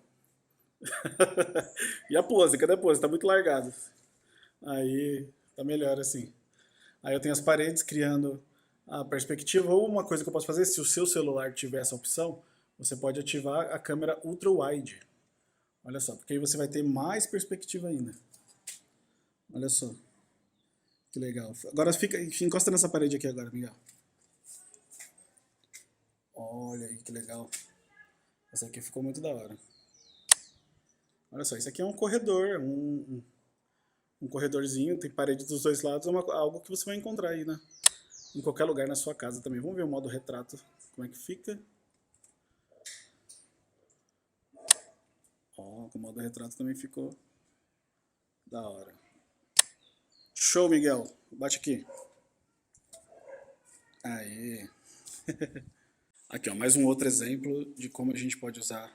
E a pose, cadê a pose? Tá muito largado. Aí, tá melhor assim. Aí eu tenho as paredes criando a perspectiva, ou uma coisa que eu posso fazer, se o seu celular tiver essa opção, você pode ativar a câmera ultra wide. Olha só, porque aí você vai ter mais perspectiva ainda. Olha só. Que legal. Agora encosta nessa parede aqui agora, Miguel. Olha aí que legal. Essa aqui ficou muito da hora. Olha só, isso aqui é um corredor, um corredorzinho, tem parede dos dois lados, é algo que você vai encontrar aí, né? Em qualquer lugar na sua casa também. Vamos ver o modo retrato, como é que fica. Ó, com o modo retrato também ficou da hora. Show, Miguel. Bate aqui. Aí. Aqui, ó, mais um outro exemplo de como a gente pode usar,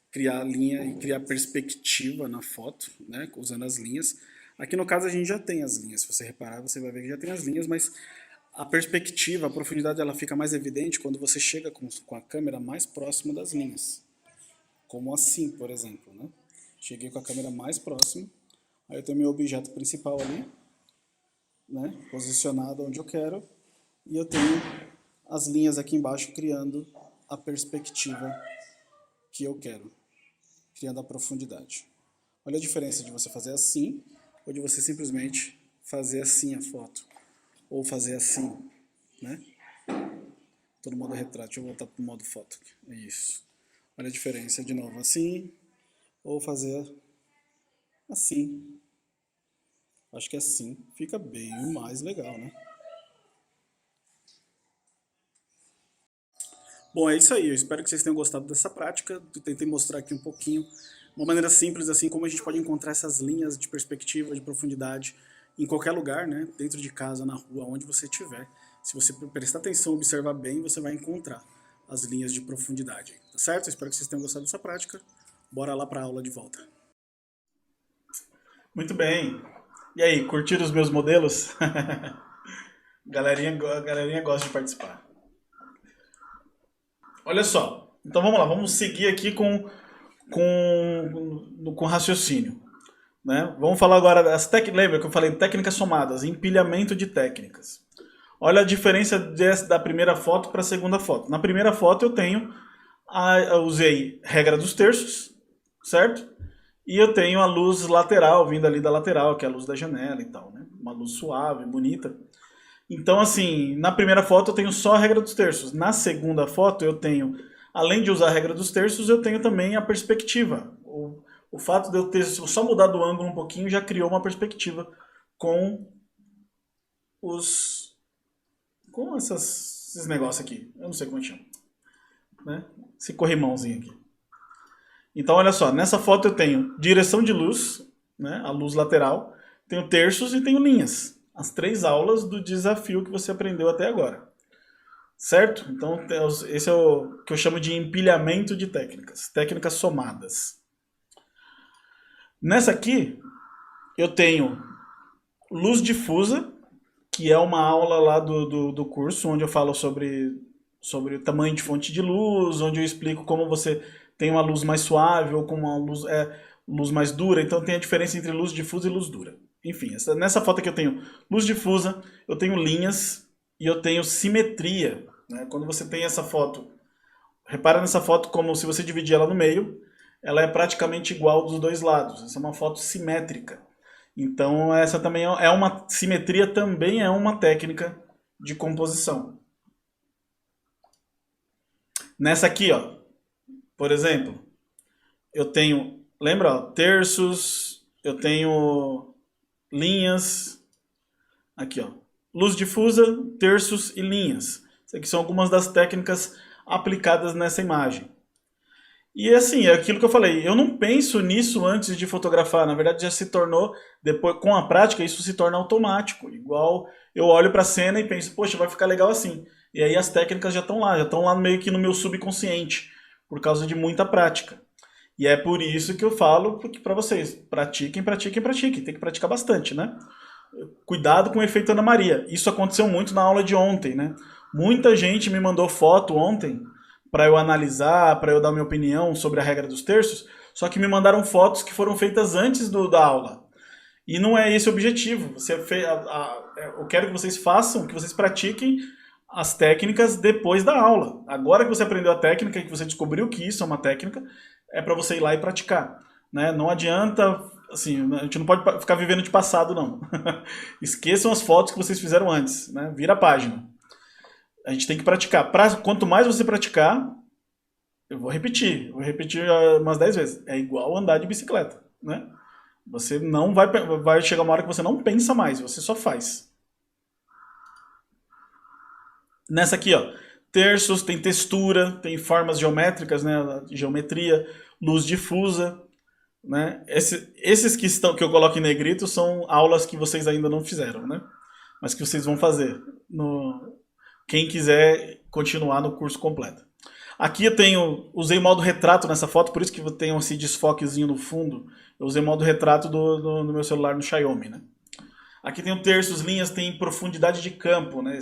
criar linha e criar perspectiva na foto, né, usando as linhas. Aqui no caso a gente já tem as linhas, se você reparar você vai ver que já tem as linhas, mas a perspectiva, a profundidade ela fica mais evidente quando você chega com a câmera mais próxima das linhas. Como assim, por exemplo, né? Cheguei com a câmera mais próxima, aí eu tenho meu objeto principal ali, né, posicionado onde eu quero, e eu tenho as linhas aqui embaixo criando a perspectiva que eu quero, criando a profundidade. Olha a diferença de você fazer assim ou de você simplesmente fazer assim a foto, ou fazer assim, né? Tô no modo retrato, deixa eu voltar pro modo foto. É isso. Olha a diferença de novo, assim, ou fazer assim. Acho que assim fica bem mais legal, né? Bom, é isso aí. Eu espero que vocês tenham gostado dessa prática. Eu tentei mostrar aqui um pouquinho, uma maneira simples, assim, como a gente pode encontrar essas linhas de perspectiva, de profundidade, em qualquer lugar, né? Dentro de casa, na rua, onde você estiver. Se você prestar atenção, observar bem, você vai encontrar as linhas de profundidade. Tá certo? Eu espero que vocês tenham gostado dessa prática. Bora lá para a aula de volta. Muito bem. E aí, curtiram os meus modelos? Galerinha gosta de participar. Olha só. Então vamos lá, vamos seguir aqui com raciocínio. Né? Vamos falar agora das técnicas. Lembra que eu falei técnicas somadas, empilhamento de técnicas. Olha a diferença da primeira foto para a segunda foto. Na primeira foto eu usei regra dos terços, certo? E eu tenho a luz lateral, vindo ali da lateral, que é a luz da janela e tal, né? Uma luz suave, bonita. Então, assim, na primeira foto eu tenho só a regra dos terços. Na segunda foto eu tenho, além de usar a regra dos terços, eu tenho também a perspectiva. O fato de eu ter só mudado o ângulo um pouquinho já criou uma perspectiva com os com esses negócios aqui. Eu não sei como é que chama, né? Esse corrimãozinho aqui. Então, olha só, nessa foto eu tenho direção de luz, né, a luz lateral, tenho terços e tenho linhas. As 3 aulas do desafio que você aprendeu até agora. Certo? Então, esse é o que eu chamo de empilhamento de técnicas. Técnicas somadas. Nessa aqui, eu tenho luz difusa, que é uma aula lá do curso, onde eu falo sobre o tamanho de fonte de luz, onde eu explico como você tem uma luz mais suave ou como uma luz mais dura. Então tem a diferença entre luz difusa e luz dura. Enfim, nessa foto aqui eu tenho luz difusa, eu tenho linhas e eu tenho simetria. Né? Quando você tem essa foto, repara nessa foto como se você dividir ela no meio, ela é praticamente igual dos dois lados. Essa é uma foto simétrica. Então essa também é uma simetria, também é uma técnica de composição. Nessa aqui, ó, por exemplo, eu tenho, lembra, ó, terços, eu tenho linhas, aqui ó, luz difusa, terços e linhas. Isso aqui são algumas das técnicas aplicadas nessa imagem. E assim, é aquilo que eu falei, eu não penso nisso antes de fotografar, na verdade já se tornou, depois com a prática, isso se torna automático. Igual eu olho para a cena e penso, poxa, vai ficar legal assim. E aí as técnicas já estão lá meio que no meu subconsciente, por causa de muita prática. E é por isso que eu falo para vocês, pratiquem, pratiquem, pratiquem, tem que praticar bastante, né? Cuidado com o efeito Ana Maria. Isso aconteceu muito na aula de ontem, né? Muita gente me mandou foto ontem para eu analisar, para eu dar minha opinião sobre a regra dos terços, só que me mandaram fotos que foram feitas antes da aula. E não é esse o objetivo. Eu quero que vocês façam, que vocês pratiquem as técnicas depois da aula. Agora que você aprendeu a técnica e que você descobriu que isso é uma técnica, é para você ir lá e praticar. Né? Não adianta, assim, a gente não pode ficar vivendo de passado, não. Esqueçam as fotos que vocês fizeram antes. Né? Vira a página. A gente tem que praticar. Quanto mais você praticar, eu vou repetir umas 10 vezes. É igual andar de bicicleta, né? Você não vai chegar uma hora que você não pensa mais, você só faz. Nessa aqui, ó, terços, tem textura, tem formas geométricas, né? Geometria, luz difusa, né? Esses que eu coloco em negrito são aulas que vocês ainda não fizeram, né? Mas que vocês vão fazer quem quiser continuar no curso completo. Aqui eu usei modo retrato nessa foto, por isso que eu tenho esse desfoquezinho no fundo. Eu usei modo retrato do meu celular no Xiaomi, né? Aqui tem terços, linhas, tem profundidade de campo, né?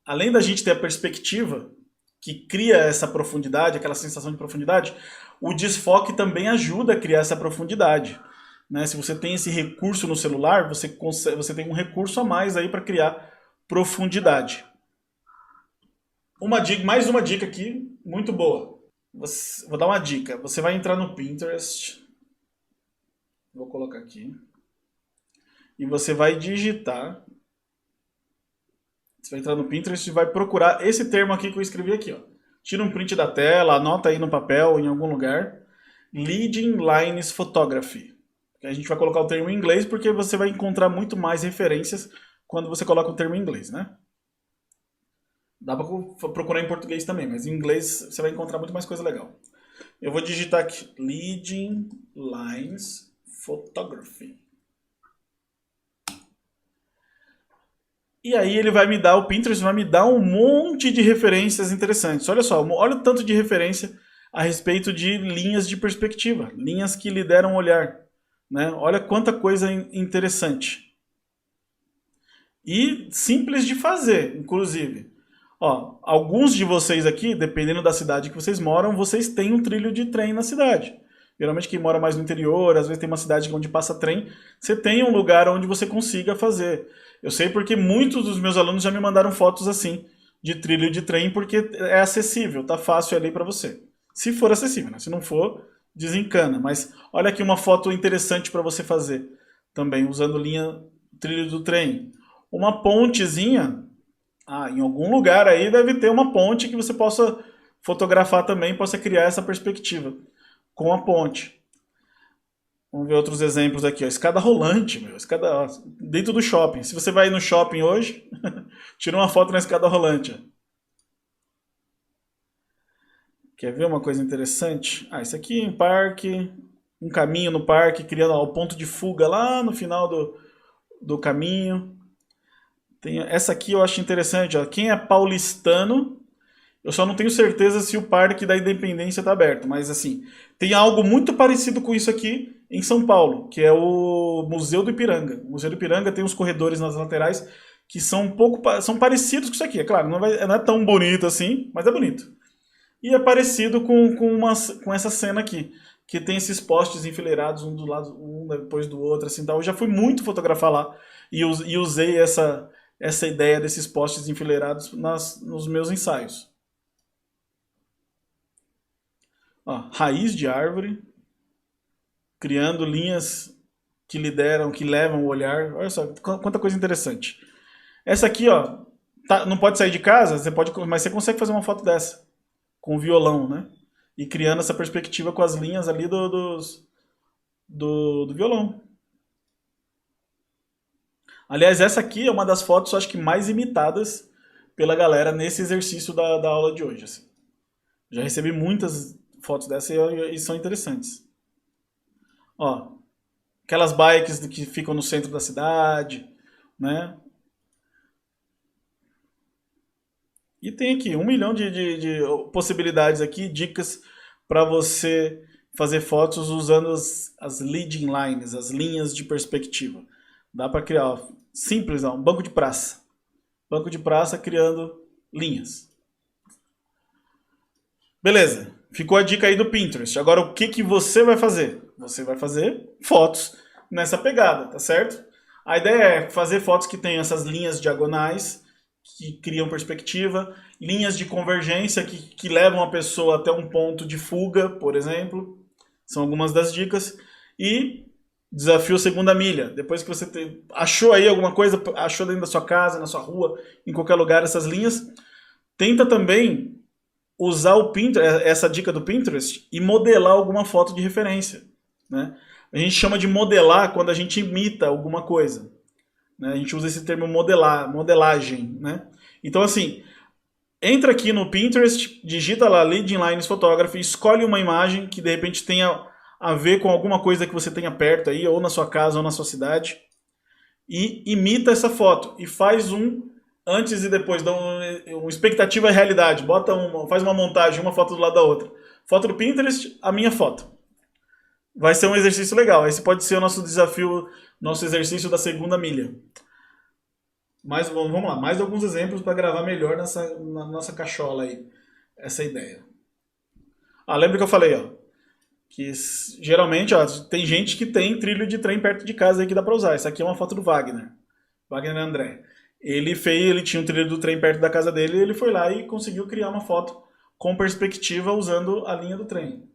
Além da gente ter a perspectiva que cria essa profundidade, aquela sensação de profundidade, o desfoque também ajuda a criar essa profundidade. Né? Se você tem esse recurso no celular, você tem um recurso a mais aí para criar profundidade. Mais uma dica aqui, muito boa. Vou dar uma dica. Você vai entrar no Pinterest. Vou colocar aqui. E você vai digitar. Você vai entrar no Pinterest e vai procurar esse termo aqui que eu escrevi aqui. Ó. Tira um print da tela, anota aí no papel, em algum lugar. Leading Lines Photography. A gente vai colocar o termo em inglês porque você vai encontrar muito mais referências quando você coloca o termo em inglês, né? Dá para procurar em português também, mas em inglês você vai encontrar muito mais coisa legal. Eu vou digitar aqui, Leading Lines Photography. E aí ele vai me dar, o Pinterest vai me dar um monte de referências interessantes. Olha só, olha o tanto de referência a respeito de linhas de perspectiva, linhas que lideram o olhar. Né? Olha quanta coisa interessante. E simples de fazer, inclusive. Ó, alguns de vocês aqui, dependendo da cidade que vocês moram, vocês têm um trilho de trem na cidade. Geralmente quem mora mais no interior, às vezes tem uma cidade onde passa trem, você tem um lugar onde você consiga fazer. Eu sei porque muitos dos meus alunos já me mandaram fotos assim, de trilho de trem, porque é acessível, tá fácil ali para você. Se for acessível, né? Se não for, desencana. Mas olha aqui uma foto interessante para você fazer também, usando trilho do trem. Uma pontezinha, em algum lugar aí deve ter uma ponte que você possa fotografar também, possa criar essa perspectiva com a ponte. Vamos ver outros exemplos aqui. Ó. Escada rolante, dentro do shopping. Se você vai no shopping hoje, tira uma foto na escada rolante. Ó. Quer ver uma coisa interessante? Isso aqui é um parque, um caminho no parque, criando o ponto de fuga lá no final do caminho. Essa aqui eu acho interessante. Ó. Quem é paulistano, eu só não tenho certeza se o Parque da Independência está aberto, mas assim, tem algo muito parecido com isso aqui em São Paulo, que é o Museu do Ipiranga. O Museu do Ipiranga tem uns corredores nas laterais que são são parecidos com isso aqui. É claro, não é tão bonito assim, mas é bonito. E é parecido com essa cena aqui, que tem esses postes enfileirados um do lado, um depois do outro, assim, tal. Eu já fui muito fotografar lá e usei essa ideia desses postes enfileirados nos meus ensaios. Ó, raiz de árvore, criando linhas que levam o olhar. Olha só, quanta coisa interessante. Essa aqui, ó, não pode sair de casa, mas você consegue fazer uma foto dessa com violão, né? E criando essa perspectiva com as linhas ali do violão. Aliás, essa aqui é uma das fotos, acho que mais imitadas pela galera nesse exercício da aula de hoje. Assim. Já recebi muitas fotos dessa e são interessantes. Ó, aquelas bikes que ficam no centro da cidade, né? E tem aqui 1 milhão de possibilidades aqui, dicas para você fazer fotos usando as leading lines, as linhas de perspectiva. Dá para criar, ó, simples, ó, um banco de praça. Banco de praça criando linhas. Beleza, ficou a dica aí do Pinterest. Agora o que você vai fazer? Você vai fazer fotos nessa pegada, tá certo? A ideia é fazer fotos que tenham essas linhas diagonais, que criam perspectiva, linhas de convergência que levam a pessoa até um ponto de fuga, por exemplo. São algumas das dicas. E desafio segunda milha. Depois que você achou aí alguma coisa, achou dentro da sua casa, na sua rua, em qualquer lugar essas linhas, tenta também usar o Pinterest, essa dica do Pinterest e modelar alguma foto de referência. Né? A gente chama de modelar quando a gente imita alguma coisa. Né? A gente usa esse termo modelagem. Né? Então, assim, entra aqui no Pinterest, digita lá Leading Lines Photography, escolhe uma imagem que de repente tenha a ver com alguma coisa que você tenha perto aí, ou na sua casa, ou na sua cidade, e imita essa foto. E faz antes e depois, dá uma expectativa e realidade. Faz uma montagem, uma foto do lado da outra. Foto do Pinterest, a minha foto. Vai ser um exercício legal. Esse pode ser o nosso desafio, nosso exercício da segunda milha. Mas vamos lá, mais alguns exemplos para gravar melhor na nossa cachola aí, essa ideia. Lembra que eu falei, ó, que geralmente, ó, tem gente que tem trilho de trem perto de casa aí que dá para usar. Essa aqui é uma foto do Wagner André. Ele tinha um trilho do trem perto da casa dele e ele foi lá e conseguiu criar uma foto com perspectiva usando a linha do trem.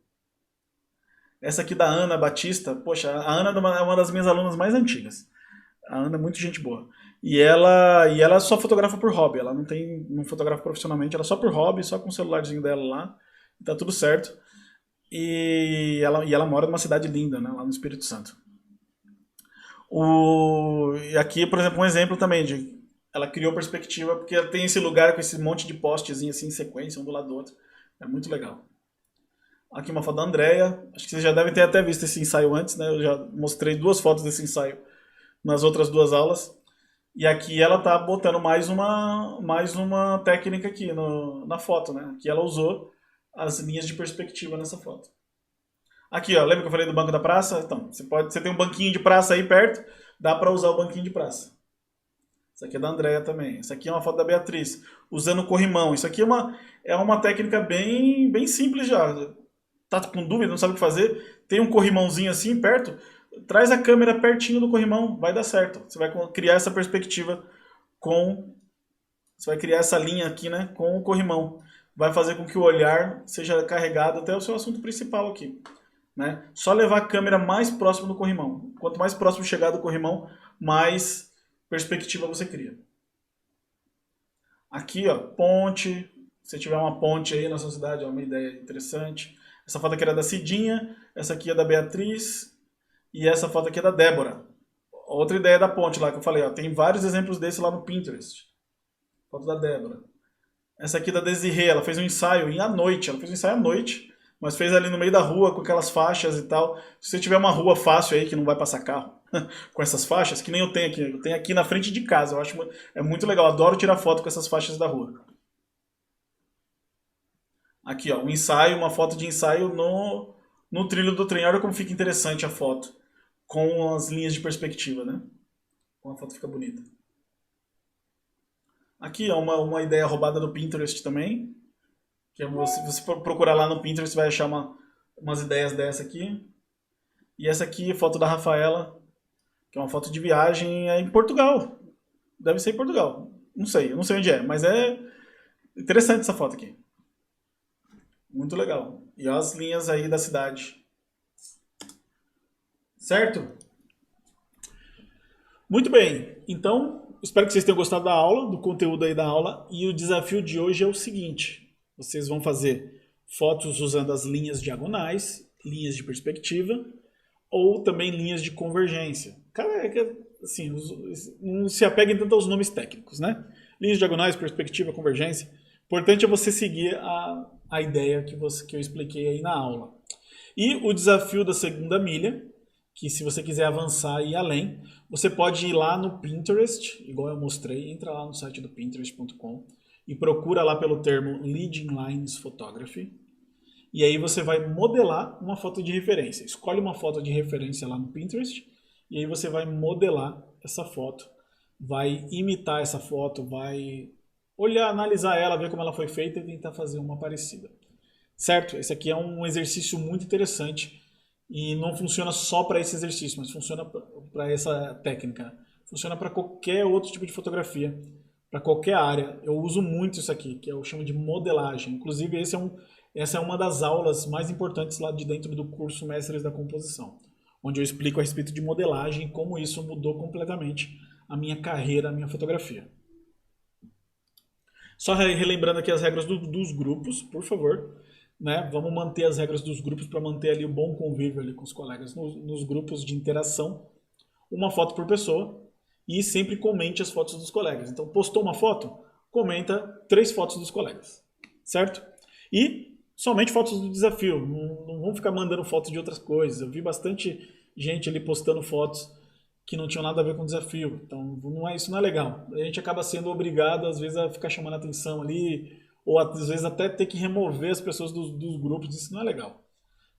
Essa aqui da Ana Batista, poxa, a Ana é uma das minhas alunas mais antigas. A Ana é muito gente boa. E ela só fotografa por hobby, ela não fotografa profissionalmente, ela só por hobby, só com o celularzinho dela lá, tá tudo certo. E ela mora numa cidade linda, né, lá no Espírito Santo. E aqui, por exemplo, um exemplo também de ela criou perspectiva porque ela tem esse lugar com esse monte de postezinho assim em sequência, um do lado do outro. É muito legal. Aqui uma foto da Andrea. Acho que vocês já devem ter até visto esse ensaio antes, né? Eu já mostrei 2 fotos desse ensaio nas outras 2 aulas. E aqui ela tá botando mais uma técnica aqui na foto, né? Aqui ela usou as linhas de perspectiva nessa foto. Aqui, ó, lembra que eu falei do banco da praça? Então, você tem um banquinho de praça aí perto, dá para usar o banquinho de praça. Isso aqui é da Andrea também. Isso aqui é uma foto da Beatriz, usando o corrimão. Isso aqui é uma técnica bem, bem simples já. Tá com dúvida, não sabe o que fazer? Tem um corrimãozinho assim perto, traz a câmera pertinho do corrimão, vai dar certo. Você vai criar essa perspectiva você vai criar essa linha aqui, né, com o corrimão. Vai fazer com que o olhar seja carregado até o seu assunto principal aqui. Né? Só levar a câmera mais próximo do corrimão. Quanto mais próximo chegar do corrimão, mais perspectiva você cria. Aqui, ó, ponte. Se tiver uma ponte aí na sua cidade, é uma ideia interessante. Essa foto aqui era da Cidinha, essa aqui é da Beatriz e essa foto aqui é da Débora. Outra ideia da ponte lá que eu falei, ó, tem vários exemplos desses lá no Pinterest. Foto da Débora. Essa aqui da Desirê, ela fez um ensaio à noite. Ela fez um ensaio à noite, mas fez ali no meio da rua com aquelas faixas e tal. Se você tiver uma rua fácil aí que não vai passar carro com essas faixas, que nem eu tenho aqui. Eu tenho aqui na frente de casa. Eu acho é muito legal. Adoro tirar foto com essas faixas da rua. Aqui, ó, um ensaio, uma foto de ensaio no trilho do trem. Olha como fica interessante a foto com as linhas de perspectiva, né? Como a foto fica bonita. Aqui é uma ideia roubada do Pinterest também. Que é você procurar lá no Pinterest, você vai achar umas ideias dessa aqui. E essa aqui é foto da Rafaela, que é uma foto de viagem em Portugal. Deve ser em Portugal. Não sei, eu não sei onde é, mas é interessante essa foto aqui. Muito legal. E olha as linhas aí da cidade. Certo? Muito bem. Então, espero que vocês tenham gostado da aula, do conteúdo aí da aula. E o desafio de hoje é o seguinte. Vocês vão fazer fotos usando as linhas diagonais, linhas de perspectiva, ou também linhas de convergência. Cara, assim, não se apeguem tanto aos nomes técnicos, né? Linhas diagonais, perspectiva, convergência. O importante é você seguir a ideia que eu expliquei aí na aula. E o desafio da segunda milha, que se você quiser avançar e ir além, você pode ir lá no Pinterest, igual eu mostrei, entra lá no site do pinterest.com e procura lá pelo termo Leading Lines Photography. E aí você vai modelar uma foto de referência. Escolhe uma foto de referência lá no Pinterest e aí você vai modelar essa foto, vai imitar essa foto, vai olhar, analisar ela, ver como ela foi feita e tentar fazer uma parecida. Certo? Esse aqui é um exercício muito interessante e não funciona só para esse exercício, mas funciona para essa técnica. Funciona para qualquer outro tipo de fotografia, para qualquer área. Eu uso muito isso aqui, que eu chamo de modelagem. Inclusive, essa é uma das aulas mais importantes lá de dentro do curso Mestres da Composição, onde eu explico a respeito de modelagem e como isso mudou completamente a minha carreira, a minha fotografia. Só relembrando aqui as regras dos grupos, por favor. Né? Vamos manter as regras dos grupos para manter ali o bom convívio ali com os colegas nos grupos de interação. Uma foto por pessoa e sempre comente as fotos dos colegas. Então, postou uma foto? Comenta 3 fotos dos colegas. Certo? E somente fotos do desafio. Não vão ficar mandando fotos de outras coisas. Eu vi bastante gente ali postando fotos que não tinham nada a ver com o desafio. Então, isso não é legal. A gente acaba sendo obrigado, às vezes, a ficar chamando a atenção ali, ou às vezes até ter que remover as pessoas dos grupos. Isso não é legal.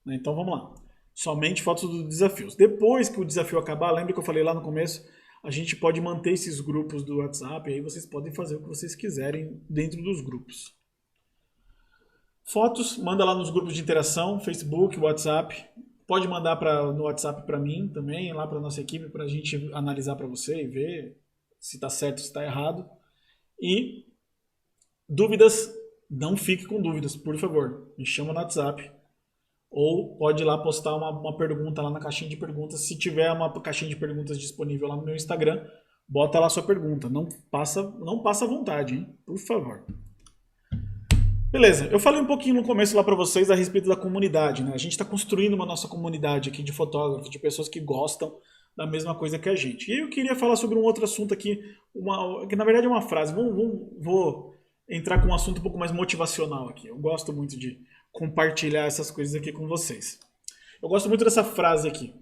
Então, vamos lá. Somente fotos dos desafios. Depois que o desafio acabar, lembra que eu falei lá no começo, a gente pode manter esses grupos do WhatsApp, e aí vocês podem fazer o que vocês quiserem dentro dos grupos. Fotos, manda lá nos grupos de interação, Facebook, WhatsApp. Pode mandar no WhatsApp para mim também, lá para nossa equipe, para a gente analisar para você e ver se está certo ou se está errado. E dúvidas, não fique com dúvidas, por favor. Me chama no WhatsApp. Ou pode ir lá postar uma pergunta lá na caixinha de perguntas. Se tiver uma caixinha de perguntas disponível lá no meu Instagram, bota lá sua pergunta. Não passa vontade, hein? Por favor. Beleza, eu falei um pouquinho no começo lá para vocês a respeito da comunidade, né? A gente está construindo uma nossa comunidade aqui de fotógrafos, de pessoas que gostam da mesma coisa que a gente. E aí eu queria falar sobre um outro assunto aqui, que na verdade é uma frase. Vou entrar com um assunto um pouco mais motivacional aqui. Eu gosto muito de compartilhar essas coisas aqui com vocês. Eu gosto muito dessa frase aqui.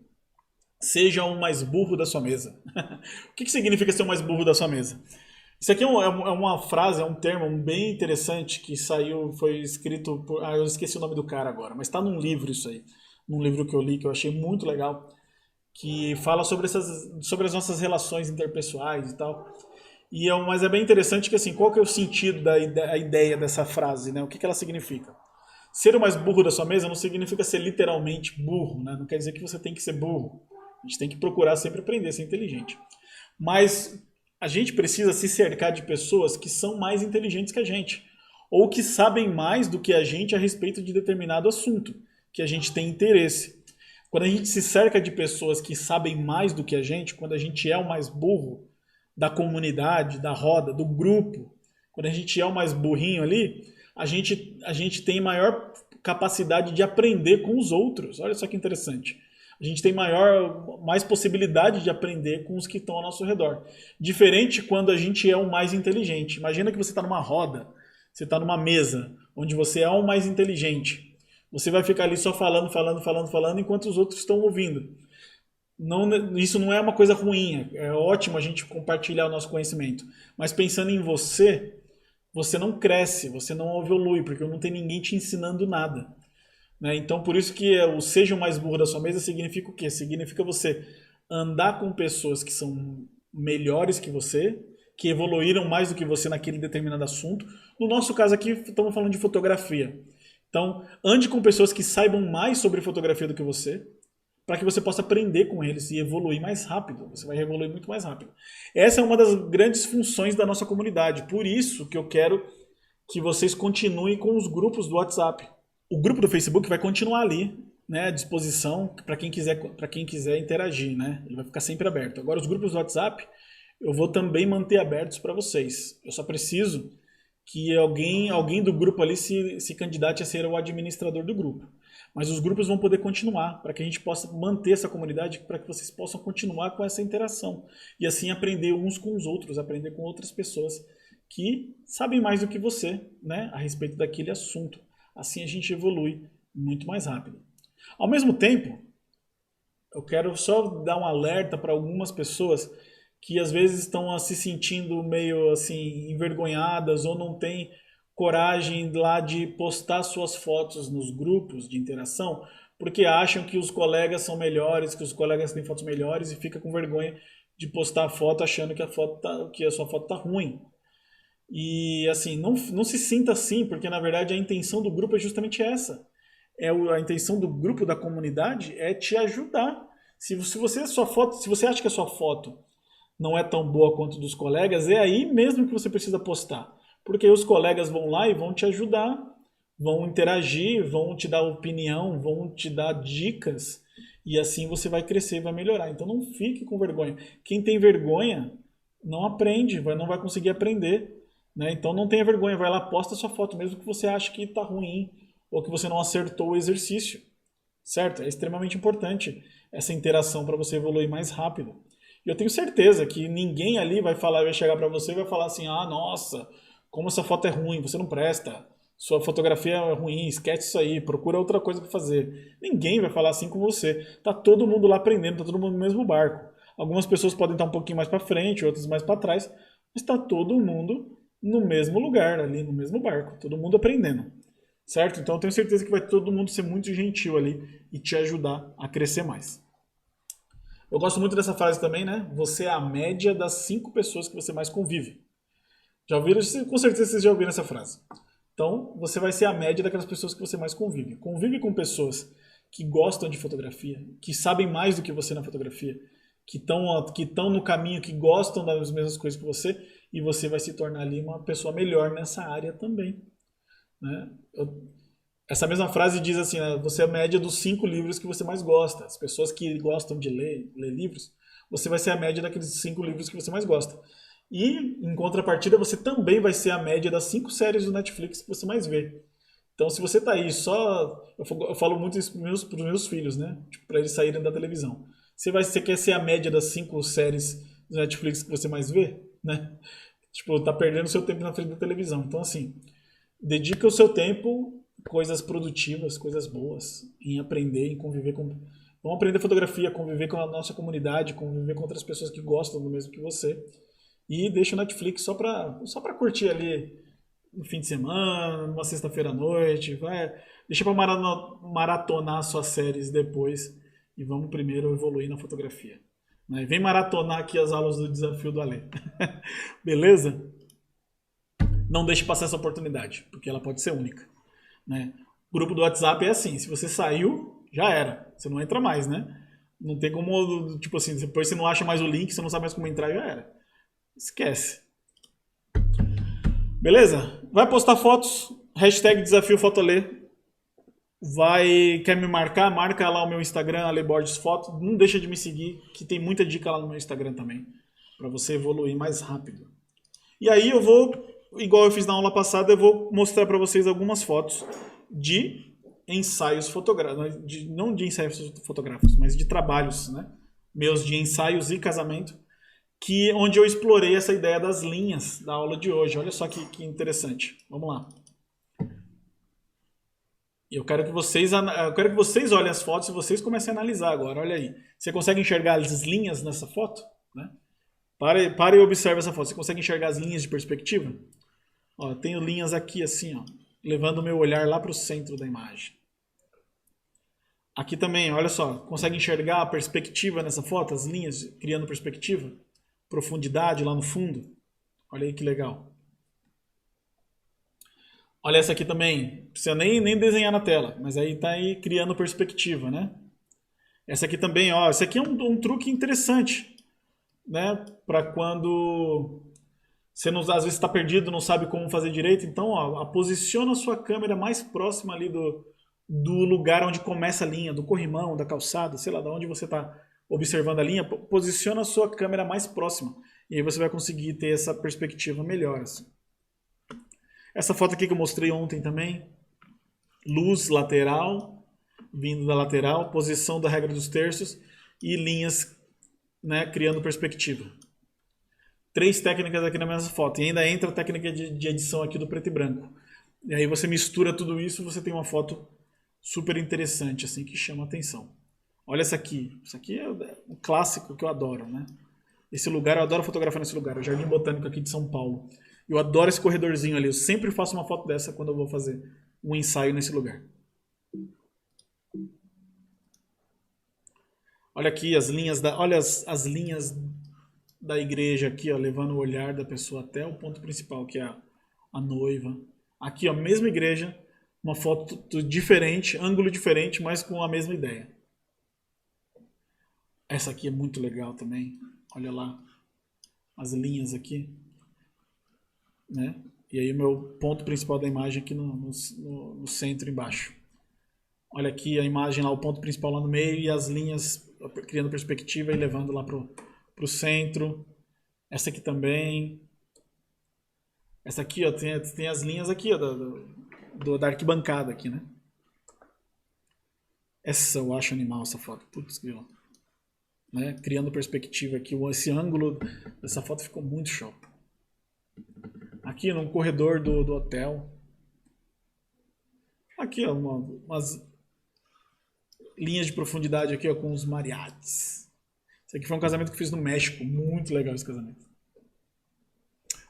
Seja o mais burro da sua mesa. O que significa ser o mais burro da sua mesa? Isso aqui é uma frase, é um termo bem interessante que foi escrito por... eu esqueci o nome do cara agora, mas está num livro isso aí. Num livro que eu li, que eu achei muito legal, que fala sobre as nossas relações interpessoais e tal. Mas é bem interessante que, assim, qual que é o sentido da ideia dessa frase, né? O que ela significa? Ser o mais burro da sua mesa não significa ser literalmente burro, né? Não quer dizer que você tem que ser burro. A gente tem que procurar sempre aprender a ser inteligente. Mas a gente precisa se cercar de pessoas que são mais inteligentes que a gente, ou que sabem mais do que a gente a respeito de determinado assunto, que a gente tem interesse. Quando a gente se cerca de pessoas que sabem mais do que a gente, quando a gente é o mais burro da comunidade, da roda, do grupo, quando a gente é o mais burrinho ali, a gente tem maior capacidade de aprender com os outros. Olha só que interessante. A gente tem mais possibilidade de aprender com os que estão ao nosso redor. Diferente quando a gente é o mais inteligente. Imagina que você está numa roda você está numa mesa onde você é o mais inteligente, você vai ficar ali só falando, enquanto os outros estão ouvindo. Não, isso não é uma coisa ruim, é ótimo a gente compartilhar o nosso conhecimento. Mas pensando em você, você não cresce, você não evolui, porque não tem ninguém te ensinando nada. Né? Então, por isso que o seja o mais burro da sua mesa significa o quê? Significa você andar com pessoas que são melhores que você, que evoluíram mais do que você naquele determinado assunto. No nosso caso aqui, estamos falando de fotografia. Então, ande com pessoas que saibam mais sobre fotografia do que você, para que você possa aprender com eles e evoluir mais rápido. Você vai evoluir muito mais rápido. Essa é uma das grandes funções da nossa comunidade. Por isso que eu quero que vocês continuem com os grupos do WhatsApp. O grupo do Facebook vai continuar ali, né, à disposição para quem quiser interagir, né? Ele vai ficar sempre aberto. Agora, os grupos do WhatsApp eu vou também manter abertos para vocês. Eu só preciso que alguém do grupo ali se candidate a ser o administrador do grupo. Mas os grupos vão poder continuar, para que a gente possa manter essa comunidade, para que vocês possam continuar com essa interação. E assim aprender uns com os outros, aprender com outras pessoas que sabem mais do que você, né, a respeito daquele assunto. Assim a gente evolui muito mais rápido. Ao mesmo tempo, eu quero só dar um alerta para algumas pessoas que às vezes estão se sentindo meio assim envergonhadas ou não têm coragem lá de postar suas fotos nos grupos de interação, porque acham que os colegas são melhores, que os colegas têm fotos melhores e fica com vergonha de postar a foto achando que a sua foto tá ruim. E assim, não se sinta assim, porque na verdade a intenção do grupo é justamente essa. A intenção do grupo, da comunidade, é te ajudar. Se você acha que a sua foto não é tão boa quanto dos colegas, é aí mesmo que você precisa postar. Porque os colegas vão lá e vão te ajudar, vão interagir, vão te dar opinião, vão te dar dicas, e assim você vai crescer e vai melhorar. Então não fique com vergonha. Quem tem vergonha não aprende, não vai conseguir aprender. Né? Então não tenha vergonha, vai lá, posta sua foto, mesmo que você ache que está ruim, ou que você não acertou o exercício. Certo? É extremamente importante essa interação para você evoluir mais rápido. E eu tenho certeza que ninguém ali vai chegar para você e vai falar assim, ah, nossa, como essa foto é ruim, você não presta, sua fotografia é ruim, esquece isso aí, procura outra coisa para fazer. Ninguém vai falar assim com você. Tá todo mundo lá aprendendo, tá todo mundo no mesmo barco. Algumas pessoas podem estar um pouquinho mais para frente, outras mais para trás, mas está todo mundo no mesmo lugar, ali no mesmo barco, todo mundo aprendendo. Certo? Então eu tenho certeza que vai todo mundo ser muito gentil ali e te ajudar a crescer mais. Eu gosto muito dessa frase também, né? Você é a média das 5 pessoas que você mais convive. Já ouviram? Com certeza vocês já ouviram essa frase. Então, você vai ser a média daquelas pessoas que você mais convive. Convive com pessoas que gostam de fotografia, que sabem mais do que você na fotografia, que estão no caminho, que gostam das mesmas coisas que você, e você vai se tornar ali uma pessoa melhor nessa área também. Né? Essa mesma frase diz assim, você é a média dos 5 livros que você mais gosta. As pessoas que gostam de ler livros, você vai ser a média daqueles 5 livros que você mais gosta. E, em contrapartida, você também vai ser a média das 5 séries do Netflix que você mais vê. Então, se você tá aí só... Eu falo muito isso pros meus filhos, né? Tipo, pra eles saírem da televisão. Você quer ser a média das 5 séries do Netflix que você mais vê? Né? Tipo, tá perdendo seu tempo na frente da televisão. Então, assim, dedica o seu tempo em coisas produtivas, coisas boas, em aprender, em conviver com... Vamos aprender fotografia, conviver com a nossa comunidade, conviver com outras pessoas que gostam do mesmo que você. E deixa o Netflix só pra curtir ali no fim de semana, numa sexta-feira à noite. Deixa pra maratonar suas séries depois. E vamos primeiro evoluir na fotografia. Né? Vem maratonar aqui as aulas do Desafio do Alê. Beleza? Não deixe passar essa oportunidade, porque ela pode ser única. Né? O grupo do WhatsApp é assim, se você saiu, já era. Você não entra mais, né? Não tem como, tipo assim, depois você não acha mais o link, você não sabe mais como entrar, já era. Esquece. Beleza? Vai postar fotos, hashtag Desafio Fotolê. Quer me marcar? Marca lá o meu Instagram, Ale Borges Foto. Não deixa de me seguir, que tem muita dica lá no meu Instagram também, para você evoluir mais rápido. E aí eu vou, igual eu fiz na aula passada, eu vou mostrar para vocês algumas fotos de ensaios fotográficos, não de ensaios fotográficos, mas de trabalhos, né? Meus de ensaios e casamento, onde eu explorei essa ideia das linhas da aula de hoje. Olha só que interessante. Vamos lá. Eu quero que vocês olhem as fotos e vocês comecem a analisar agora. Olha aí. Você consegue enxergar as linhas nessa foto? Né? Pare e observe essa foto. Você consegue enxergar as linhas de perspectiva? Ó, eu tenho linhas aqui assim, ó, levando o meu olhar lá para o centro da imagem. Aqui também, olha só. Consegue enxergar a perspectiva nessa foto? As linhas criando perspectiva? Profundidade lá no fundo? Olha aí que legal. Olha essa aqui também, não precisa nem desenhar na tela, mas aí tá aí criando perspectiva, né? Essa aqui também, ó, esse aqui é um truque interessante, né? Para quando você não, às vezes está perdido, não sabe como fazer direito, então, ó, posiciona a sua câmera mais próxima ali do lugar onde começa a linha, do corrimão, da calçada, sei lá, de onde você está observando a linha, posiciona a sua câmera mais próxima e aí você vai conseguir ter essa perspectiva melhor, assim. Essa foto aqui que eu mostrei ontem também, luz lateral, vindo da lateral, posição da regra dos terços e linhas, né, criando perspectiva. 3 técnicas aqui na mesma foto, e ainda entra a técnica de edição aqui do preto e branco. E aí você mistura tudo isso e você tem uma foto super interessante, assim, que chama a atenção. Olha essa aqui, isso aqui é um clássico que eu adoro, né? Esse lugar, eu adoro fotografar nesse lugar, o Jardim Botânico aqui de São Paulo. Eu adoro esse corredorzinho ali. Eu sempre faço uma foto dessa quando eu vou fazer um ensaio nesse lugar. Olha aqui as linhas as linhas da igreja aqui, ó, levando o olhar da pessoa até o ponto principal, que é a noiva. Aqui, ó, mesma igreja, uma foto diferente, ângulo diferente, mas com a mesma ideia. Essa aqui é muito legal também. Olha lá as linhas aqui. Né? E aí o meu ponto principal da imagem aqui no centro embaixo. Olha aqui a imagem lá, o ponto principal lá no meio e as linhas criando perspectiva e levando lá pro centro. Essa aqui também. Essa aqui, ó, tem as linhas aqui, ó, da arquibancada aqui, né? Essa eu acho animal, essa foto. Putz, né? Criando perspectiva aqui. Esse ângulo dessa foto ficou muito show. Aqui no corredor do hotel. Aqui, ó, umas linhas de profundidade aqui, ó, com os mariachis. Esse aqui foi um casamento que eu fiz no México. Muito legal esse casamento.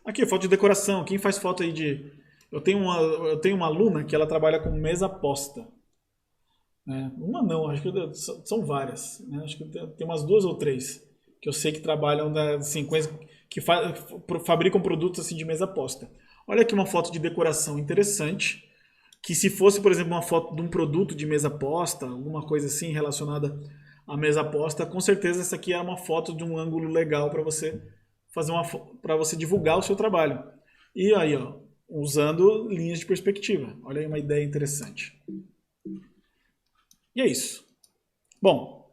Aqui, foto de decoração. Quem faz foto aí de... Eu tenho uma aluna que ela trabalha com mesa posta. Né? Uma não, acho que são várias. Né? Acho que tem umas 2 ou 3 que eu sei que trabalham assim, que fabricam produtos assim de mesa posta. Olha aqui uma foto de decoração interessante, que se fosse, por exemplo, uma foto de um produto de mesa posta, alguma coisa assim relacionada à mesa posta, com certeza essa aqui é uma foto de um ângulo legal para você para você divulgar o seu trabalho. E aí, ó, usando linhas de perspectiva. Olha aí uma ideia interessante. E é isso. Bom,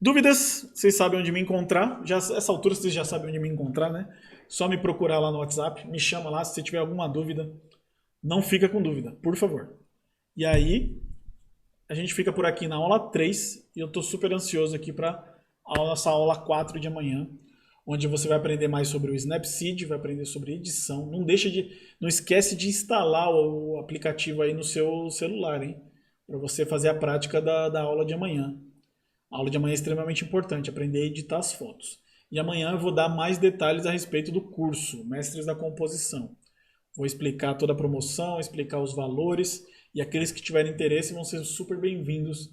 dúvidas? Vocês sabem onde me encontrar. Essa altura vocês já sabem onde me encontrar, né? Só me procurar lá no WhatsApp, me chama lá se você tiver alguma dúvida. Não fica com dúvida, por favor. E aí, a gente fica por aqui na aula 3 e eu estou super ansioso aqui para a nossa aula 4 de amanhã, onde você vai aprender mais sobre o Snapseed, vai aprender sobre edição. Não esquece de instalar o aplicativo aí no seu celular, hein? Para você fazer a prática da aula de amanhã. A aula de amanhã é extremamente importante, aprender a editar as fotos. E amanhã eu vou dar mais detalhes a respeito do curso, Mestres da Composição. Vou explicar toda a promoção, explicar os valores, e aqueles que tiverem interesse vão ser super bem-vindos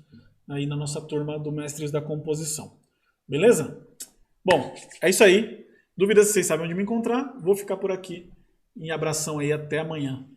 aí na nossa turma do Mestres da Composição. Beleza? Bom, é isso aí. Dúvidas, vocês sabem onde me encontrar. Vou ficar por aqui. Um abração aí, até amanhã.